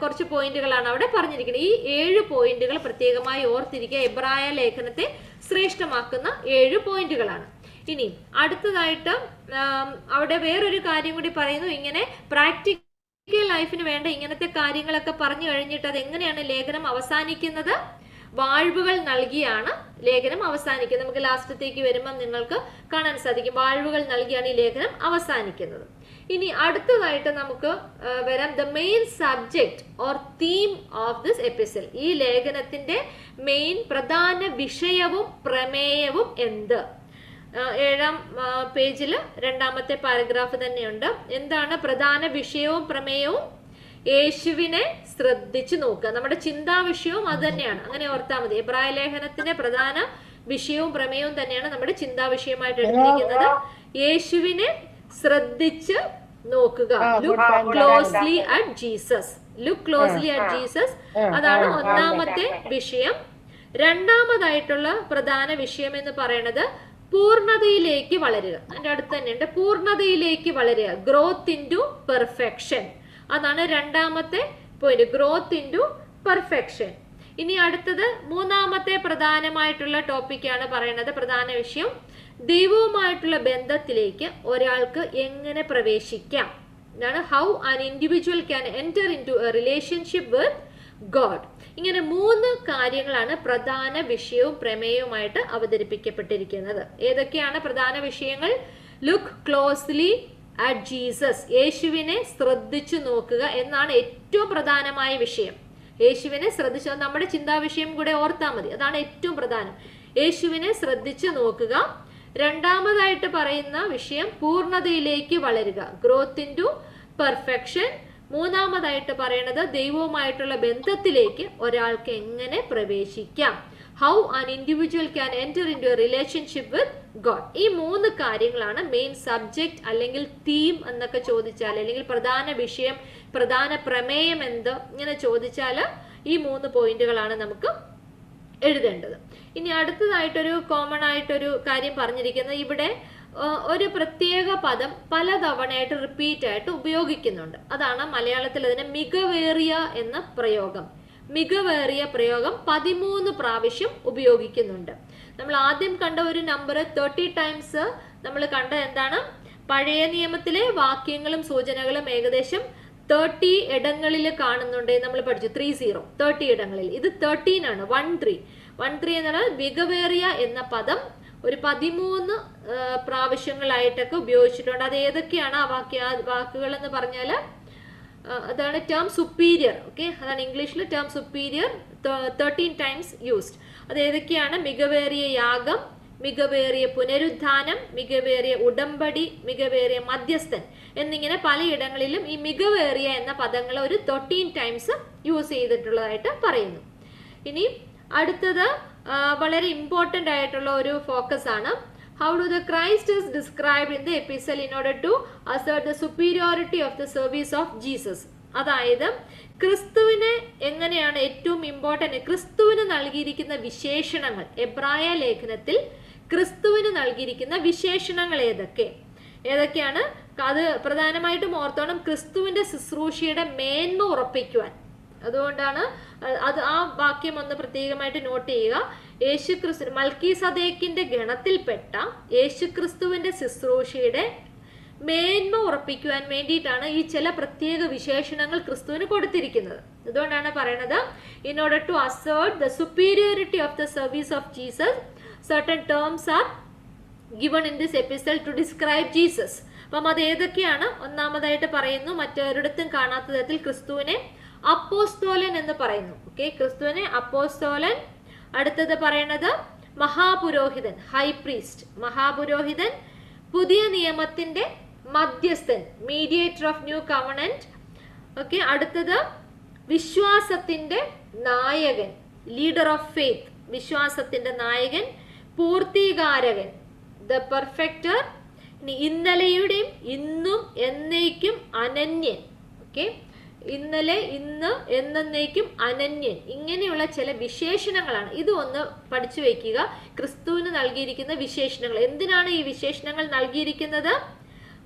Speaker 1: കുറച്ച് പോയിന്റുകളാണ് അവിടെ പറഞ്ഞിരിക്കുന്നത്. ഈ 7 പോയിന്റുകൾ പ്രത്യേകമായി ഓർത്തിരിക്കുക. എബ്രായ ലേഖനത്തെ ശ്രേഷ്ഠമാക്കുന്ന 7 പോയിന്റുകളാണ്. ഇനി അടുത്തതായിട്ട് അവിടെ വേറൊരു കാര്യം കൂടി പറയുന്നു. ഇങ്ങനെ പ്രാക്ടിക്കൽ ലൈഫിന് വേണ്ട ഇങ്ങനത്തെ കാര്യങ്ങളൊക്കെ പറഞ്ഞു കഴിഞ്ഞിട്ട് അത് എങ്ങനെയാണ് ലേഖനം അവസാനിക്കുന്നത്? വാഴ്വുകൾ നൽകിയാണ് ലേഖനം അവസാനിക്കുന്നത്. നമുക്ക് ലാസ്റ്റത്തേക്ക് വരുമ്പോൾ നിങ്ങൾക്ക് കാണാൻ സാധിക്കും, വാഴ്വുകൾ നൽകിയാണ് ഈ ലേഖനം അവസാനിക്കുന്നത്. ഇനി അടുത്തതായിട്ട് നമുക്ക് വരാം, the main subject or theme of this episode. ഈ ലേഖനത്തിന്റെ പ്രധാന വിഷയവും പ്രമേയവും എന്ത്? 7-ാം പേജിൽ 2-ാമത്തെ പാരഗ്രാഫ് തന്നെയുണ്ട്. എന്താണ് പ്രധാന വിഷയവും പ്രമേയവും? യേശുവിനെ ശ്രദ്ധിച്ചു നോക്കുക. നമ്മുടെ ചിന്താ വിഷയവും അത് തന്നെയാണ്, അങ്ങനെ ഓർത്താൽ മതി. എബ്രായ ലേഖനത്തിന്റെ പ്രധാന വിഷയവും പ്രമേയവും തന്നെയാണ് നമ്മുടെ ചിന്താ വിഷയമായിട്ട് എടുത്തിരിക്കുന്നത്. യേശുവിനെ ശ്രദ്ധിച്ച് നോക്കുക. Look closely at Jesus. Look closely at Jesus, അതാണ് 1-ാമത്തെ വിഷയം. 2-ാമതായിട്ടുള്ള പ്രധാന വിഷയം എന്ന് പറയുന്നത് പൂർണ്ണതയിലേക്ക് വളരുക. അതിന്റെ അടുത്ത് തന്നെയുണ്ട്, പൂർണ്ണതയിലേക്ക് വളരുക. ഗ്രോത്ത് ഇൻ ടു പെർഫെക്ഷൻ, അതാണ് 2-ാമത്തെ point, growth into perfection. ഇനി അടുത്തത് 3-ാമത്തെ പ്രധാനമായിട്ടുള്ള ടോപ്പിക്കാണ് പറയുന്നത്. പ്രധാന വിഷയം ദൈവവുമായിട്ടുള്ള ബന്ധത്തിലേക്ക് ഒരാൾക്ക് എങ്ങനെ പ്രവേശിക്കാം എന്നാണ്. How an individual can enter into a relationship with God. ഇങ്ങനെ 3 കാര്യങ്ങളാണ് പ്രധാന വിഷയവും പ്രമേയവുമായിട്ട് അവതരിപ്പിക്കപ്പെട്ടിരിക്കുന്നത്. ഏതൊക്കെയാണ് പ്രധാന വിഷയങ്ങൾ? ലുക്ക് ക്ലോസ്ലി അറ്റ് ജീസസ്, യേശുവിനെ ശ്രദ്ധിച്ചു നോക്കുക എന്നാണ് ഏറ്റവും പ്രധാനമായ വിഷയം. യേശുവിനെ ശ്രദ്ധിച്ചു, നമ്മുടെ ചിന്താ വിഷയം കൂടെ ഓർത്താൽ മതി, അതാണ് ഏറ്റവും പ്രധാനം. യേശുവിനെ ശ്രദ്ധിച്ചു നോക്കുക. 2-ാമതായിട്ട് പറയുന്ന വിഷയം പൂർണ്ണതയിലേക്ക് വളരുക, ഗ്രോത്ത് ഇൻ ടു പെർഫെക്ഷൻ. 3-ാമതായിട്ട് പറയുന്നത് ദൈവവുമായിട്ടുള്ള ബന്ധത്തിലേക്ക് ഒരാൾക്ക് എങ്ങനെ പ്രവേശിക്കാം, how an individual can enter into a relationship with God. ഈ 3 കാര്യങ്ങളാണ് മെയിൻ സബ്ജക്റ്റ് അല്ലെങ്കിൽ തീം എന്നൊക്കെ ചോദിച്ചാൽ, അല്ലെങ്കിൽ പ്രധാന വിഷയം, പ്രധാന പ്രമേയം എന്ത് ഇങ്ങനെ ചോദിച്ചാൽ ഈ 3 പോയിന്റുകളാണ് നമുക്ക് എഴുതേണ്ടത്. ഇനി അടുത്തതായിട്ടൊരു കോമൺ ആയിട്ടൊരു കാര്യം പറഞ്ഞിരിക്കുന്നത്, ഇവിടെ ഒരു പ്രത്യേക പദം പലതവണയായിട്ട് റിപ്പീറ്റ് ആയിട്ട് ഉപയോഗിക്കുന്നുണ്ട്. അതാണ് മലയാളത്തിൽ അതിന് മികവേറിയ എന്ന പ്രയോഗം. മികവേറിയ പ്രയോഗം 13 പ്രാവശ്യം ഉപയോഗിക്കുന്നുണ്ട്. നമ്മൾ ആദ്യം കണ്ട ഒരു നമ്പർ 30 ടൈംസ് നമ്മൾ കണ്ട എന്താണ്? പഴയ നിയമത്തിലെ വാക്യങ്ങളും സൂചനകളും ഏകദേശം 30 ഇടങ്ങളിൽ കാണുന്നുണ്ട്. നമ്മൾ പഠിച്ചു 30 ഇടങ്ങളിൽ. ഇത് 13 ആണ്. 13 എന്നാൽ മികവേറിയ എന്ന പദം ഒരു 13 പ്രാവശ്യങ്ങളായിട്ടൊക്കെ ഉപയോഗിച്ചിട്ടുണ്ട്. അത് ഏതൊക്കെയാണ് ആ വാക്കുകൾ എന്ന് പറഞ്ഞാൽ അതാണ് ടേം സുപ്പീരിയർ. ഓക്കെ, അതാണ് ഇംഗ്ലീഷിൽ ടേം സുപ്പീരിയർ 13 ടൈംസ് യൂസ്ഡ്. അത് ഏതൊക്കെയാണ്? മികവേറിയ യാഗം, മികവേറിയ പുനരുദ്ധാനം, മികവേറിയ ഉടമ്പടി, മികവേറിയ മധ്യസ്ഥൻ എന്നിങ്ങനെ പലയിടങ്ങളിലും ഈ മികവേറിയ എന്ന പദങ്ങൾ ഒരു 13 ടൈംസ് യൂസ് ചെയ്തിട്ടുള്ളതായിട്ട് പറയുന്നു. ഇനി അടുത്തത് വളരെ ഇമ്പോർട്ടൻ്റ് ആയിട്ടുള്ള ഒരു ഫോക്കസ് ആണ്. How do the Christ is described in the epistle in order to assert the superiority of the service of Jesus. അതായത് ക്രിസ്തുവിനെ എങ്ങനെയാണ് ഏറ്റവും ഇമ്പോർട്ടൻ്റ്, ക്രിസ്തുവിന് നൽകിയിരിക്കുന്ന വിശേഷണങ്ങൾ, എബ്രായ ലേഖനത്തിൽ ക്രിസ്തുവിന് നൽകിയിരിക്കുന്ന വിശേഷണങ്ങൾ ഏതൊക്കെയാണ്? അത് പ്രധാനമായിട്ടും ഓർത്തോണം, ക്രിസ്തുവിന്റെ ശുശ്രൂഷയുടെ മേന്മ ഉറപ്പിക്കുവാൻ. അതുകൊണ്ടാണ് അത് ആ വാക്യം ഒന്ന് പ്രത്യേകമായിട്ട് നോട്ട് ചെയ്യുക. യേശുക്രിസ്തു മൽക്കീസദേക്കിന്റെ ഗണത്തിൽപ്പെട്ട യേശുക്രിസ്തുവിന്റെ ശുശ്രൂഷയുടെ മേന്മ ഉറപ്പിക്കുവാൻ വേണ്ടിയിട്ടാണ് ഈ ചില പ്രത്യേക വിശേഷണങ്ങൾ ക്രിസ്തുവിന് കൊടുത്തിരിക്കുന്നത്. അതുകൊണ്ടാണ് പറയുന്നത്, in order to assert the superiority of the service of Jesus certain terms are given in this epistle to describe Jesus. അപ്പം അത് ഏതൊക്കെയാണ്? ഒന്നാമതായിട്ട് പറയുന്നു, മറ്റൊരിടത്തും കാണാത്ത തരത്തിൽ ക്രിസ്തുവിനെ അപ്പോസ്തോലൻ എന്ന് പറയുന്നു. ഓക്കെ, ക്രിസ്തുവിനെ അപ്പോസ്തോലൻ. അടുത്തത് പറയുന്നത് മഹാപുരോഹിതൻ, ഹൈ പ്രീസ്റ്റ്, മഹാപുരോഹിതൻ, പുതിയ നിയമത്തിന്റെ മധ്യസ്ഥൻ, mediator of new covenant. Okay, അടുത്തത് വിശ്വാസത്തിന്റെ നായകൻ, ലീഡർ ഓഫ് ഫെയ്ത്ത്, വിശ്വാസത്തിന്റെ നായകൻ, പൂർത്തീകാരകൻ, ദ പെർഫെക്റ്റർ. ഇനി ഇന്നലെയുടെയും ഇന്നും എന്നേക്കും അനന്യൻ. ഓക്കെ, ഇന്നലെ, ഇന്ന്, എന്നേക്കും അനന്യൻ. ഇങ്ങനെയുള്ള ചില വിശേഷണങ്ങളാണ്. ഇത് ഒന്ന് പഠിച്ചു വെക്കുക. ക്രിസ്തുവിന് നൽകിയിരിക്കുന്ന വിശേഷണങ്ങൾ. എന്തിനാണ് ഈ വിശേഷണങ്ങൾ നൽകിയിരിക്കുന്നത്?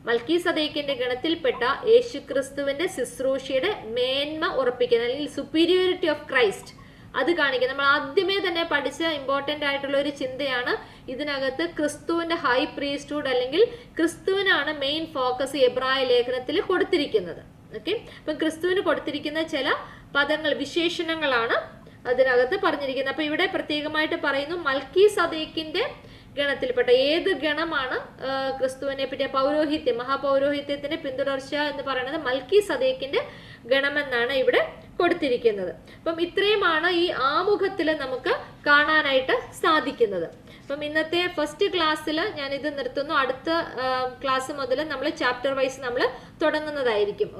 Speaker 1: മൽക്കീസദേക്കിന്റെ ഗണത്തിൽപ്പെട്ട യേശു ക്രിസ്തുവിന്റെ ശുശ്രൂഷയുടെ മേന്മ ഉറപ്പിക്കുന്ന, അല്ലെങ്കിൽ സുപ്പീരിയോറിറ്റി ഓഫ് ക്രൈസ്റ്റ്, അത് കാണിക്കുക. നമ്മൾ ആദ്യമേ തന്നെ പഠിച്ച ഇമ്പോർട്ടൻ്റ് ആയിട്ടുള്ള ഒരു ചിന്തയാണ് ഇതിനകത്ത് ക്രിസ്തുവിന്റെ ഹൈ പ്രീസ്റ്റ്ഹുഡ്, അല്ലെങ്കിൽ ക്രിസ്തുവിനാണ് മെയിൻ ഫോക്കസ് എബ്രായ ലേഖനത്തിൽ കൊടുത്തിരിക്കുന്നത്. ഓക്കെ, അപ്പം ക്രിസ്തുവിന് കൊടുത്തിരിക്കുന്ന ചില പദങ്ങൾ, വിശേഷണങ്ങളാണ് അതിനകത്ത് പറഞ്ഞിരിക്കുന്നത്. അപ്പൊ ഇവിടെ പ്രത്യേകമായിട്ട് പറയുന്നു മൽക്കീസദേക്കിന്റെ ഗണത്തിൽപ്പെട്ട. ഏത് ഗണമാണ് ക്രിസ്തുവിനെ പറ്റിയ പൗരോഹിത്യം, മഹാപൗരോഹിത്യത്തിന്റെ പിന്തുടർച്ച എന്ന് പറയുന്നത് മൽക്കീസദേക്കിന്റെ ഗണമെന്നാണ് ഇവിടെ കൊടുത്തിരിക്കുന്നത്. അപ്പം ഇത്രയുമാണ് ഈ ആമുഖത്തിൽ നമുക്ക് കാണാനായിട്ട് സാധിക്കുന്നത്. അപ്പം ഇന്നത്തെ ഫസ്റ്റ് ക്ലാസ്സിൽ ഞാൻ ഇത് നിർത്തുന്നു. അടുത്ത ക്ലാസ് മുതൽ നമ്മൾ ചാപ്റ്റർ വൈസ് നമ്മൾ തുടങ്ങുന്നതായിരിക്കും.